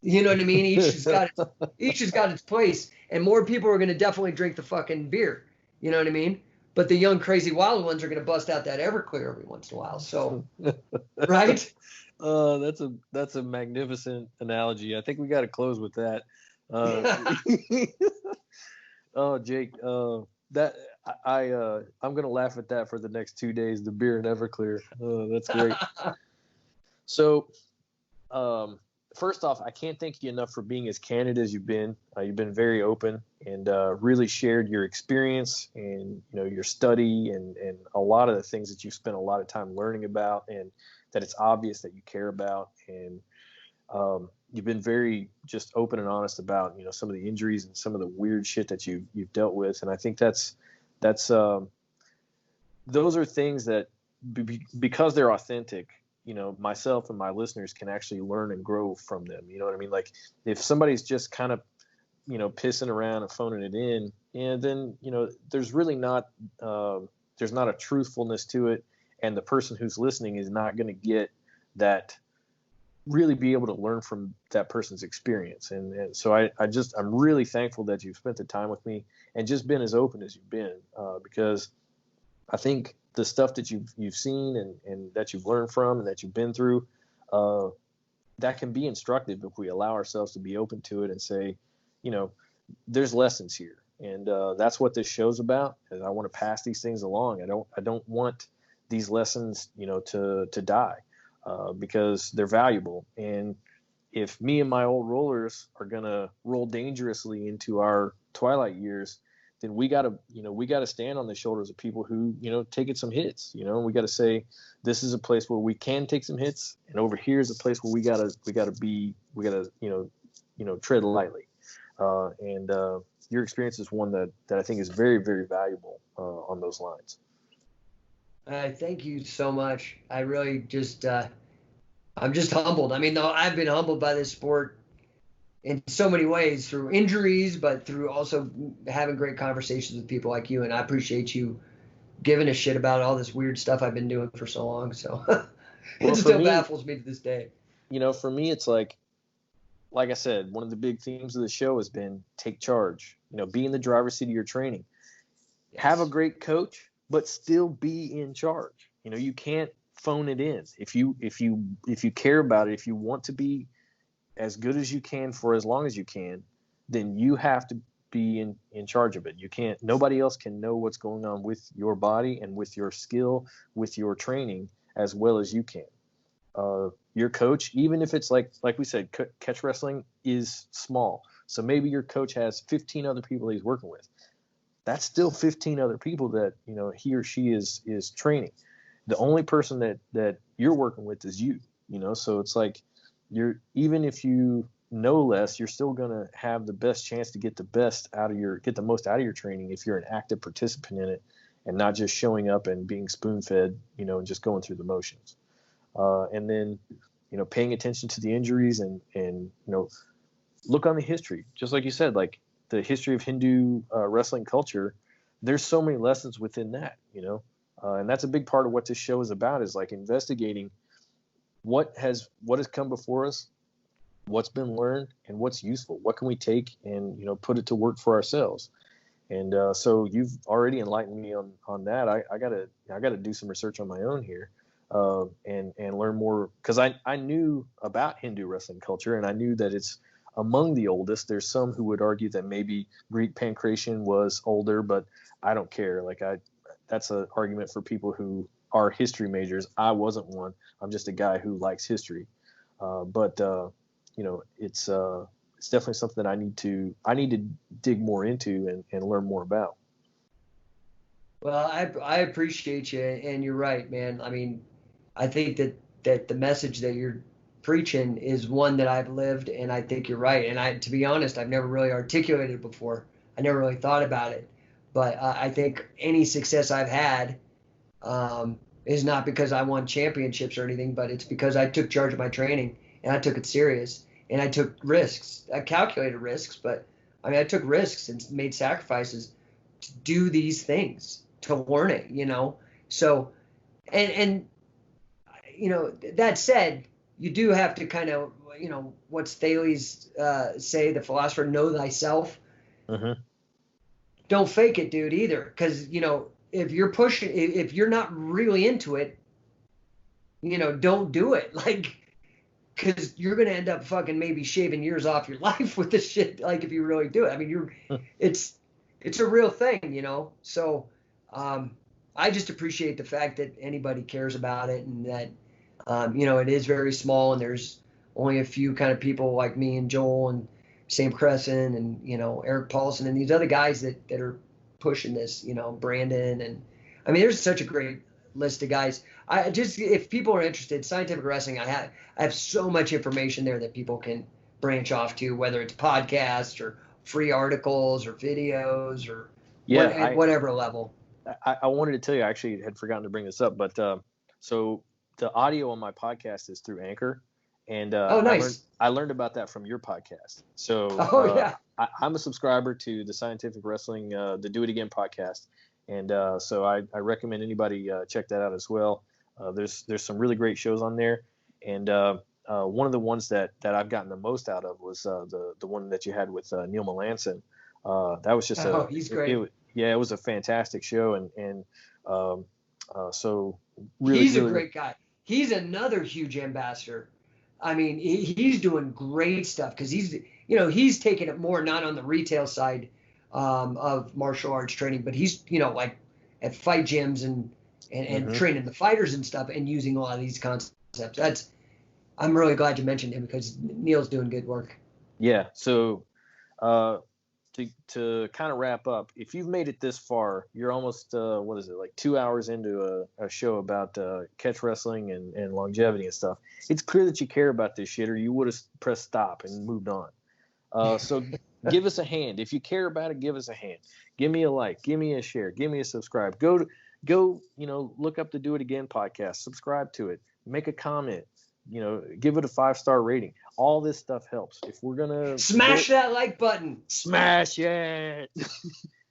You know what I mean? Each has got its place, and more people are going to definitely drink the fucking beer. You know what I mean? But the young, crazy, wild ones are going to bust out that Everclear every once in a while. So, right? That's a magnificent analogy. I think we got to close with that. Oh, Jake, that I'm gonna laugh at that for the next 2 days. The beer and Everclear. That's great. So, first off, I can't thank you enough for being as candid as you've been. You've been very open and really shared your experience and your study and a lot of the things that you've spent a lot of time learning about, and that it's obvious that you care about. And you've been very just open and honest about some of the injuries and some of the weird shit that you've dealt with. And I think that's those are things that because they're authentic, myself and my listeners can actually learn and grow from them. You know what I mean? Like if somebody's just kind of pissing around and phoning it in, and then there's really not there's not a truthfulness to it, and the person who's listening is not going to get that, really be able to learn from that person's experience. And so I'm really thankful that you've spent the time with me and just been as open as you've been, because I think the stuff that you've seen and that you've learned from and that you've been through, that can be instructive if we allow ourselves to be open to it and say, there's lessons here. And that's what this show's about. Is I want to pass these things along. I don't want these lessons, to die, because they're valuable. And if me and my old rollers are gonna roll dangerously into our twilight years, then we gotta stand on the shoulders of people who, taking some hits. We gotta say, this is a place where we can take some hits, and over here is a place where we gotta tread lightly. And your experience is one that I think is very, very valuable on those lines. Thank you so much. I really just, I'm just humbled. I mean, though, I've been humbled by this sport in so many ways, through injuries, but through also having great conversations with people like you. And I appreciate you giving a shit about all this weird stuff I've been doing for so long. So it still baffles me to this day. For me, it's like I said, one of the big themes of the show has been take charge, be in the driver's seat of your training. Yes. Have a great coach, but still be in charge. You can't phone it in. If you care about it, if you want to be as good as you can for as long as you can, then you have to be in charge of it. Nobody else can know what's going on with your body and with your skill, with your training, as well as you can. Your coach, even if it's like we said, catch wrestling is small. So maybe your coach has 15 other people he's working with. That's still 15 other people that, he or she is training. The only person that you're working with is you, so it's like even if you know less, you're still going to have the best chance to get the most out of your training if you're an active participant in it and not just showing up and being spoon-fed, and just going through the motions. And then, paying attention to the injuries and look on the history, just like you said, like the history of Hindu wrestling culture. There's so many lessons within that, and that's a big part of what this show is about, is like investigating what has come before us, what's been learned, and what's useful. What can we take and, put it to work for ourselves? And so you've already enlightened me on that. I gotta do some research on my own here. And learn more, because I knew about Hindu wrestling culture, and I knew that it's among the oldest. There's some who would argue that maybe Greek pancration was older, but I don't care. That's an argument for people who are history majors. I wasn't one. I'm just a guy who likes history. But it's definitely something that I need to dig more into and learn more about. Well, I appreciate you, and you're right, man. I mean, I think that the message that you're preaching is one that I've lived, and I think you're right. And to be honest, I've never really articulated it before. I never really thought about it. But I think any success I've had is not because I won championships or anything, but it's because I took charge of my training, and I took it serious, and I took risks. I calculated risks, but I took risks and made sacrifices to do these things, to learn it, So, and that said, you do have to kind of, what's Thales say, the philosopher, know thyself. Mm-hmm. Don't fake it, dude, either. Because, if you're not really into it, don't do it. Because you're going to end up fucking maybe shaving years off your life with this shit. If you really do it. I mean, it's a real thing, So, I just appreciate the fact that anybody cares about it, and that, it is very small, and there's only a few kind of people like me and Joel and Sam Crescent and, Eric Paulson and these other guys that are pushing this, Brandon. And I mean, there's such a great list of guys. If people are interested, Scientific Wrestling, I have so much information there that people can branch off to, whether it's podcasts or free articles or videos or whatever level. I wanted to tell you, I actually had forgotten to bring this up, but so the audio on my podcast is through Anchor, and nice. I learned about that from your podcast. So yeah, I'm a subscriber to the Scientific Wrestling, the Do It Again podcast, And so I recommend anybody check that out as well. There's some really great shows on there, and one of the ones that I've gotten the most out of was the one that you had with Neil Melanson. That was just he's great. It was a fantastic show, and so really, he's a great guy. He's another huge ambassador. I mean, he's doing great stuff because he's taking it more not on the retail side of martial arts training, but he's like at fight gyms and training the fighters and stuff and using a lot of these concepts. I'm really glad you mentioned him because Neil's doing good work. Yeah. So to kind of wrap up, if you've made it this far, you're almost what is it, like 2 hours into a show about catch wrestling and longevity and stuff. It's clear that you care about this shit, or you would have pressed stop and moved on. So give us a hand. If you care about it, give us a hand. Give me a like, give me a share, give me a subscribe. Go look up the Do It Again podcast, subscribe to it, make a comment, give it a 5-star rating. All this stuff helps. If we're gonna smash that like button, smash it.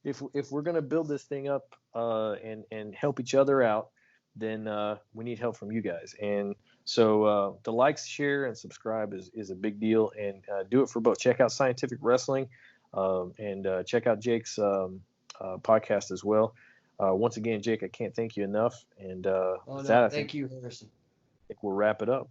if we're gonna build this thing up and help each other out, then we need help from you guys. And so the likes, share, and subscribe is a big deal. And do it for both. Check out Scientific Wrestling and check out Jake's podcast as well. Once again, Jake, I can't thank you enough. And thank you, Harrison. I think we'll wrap it up.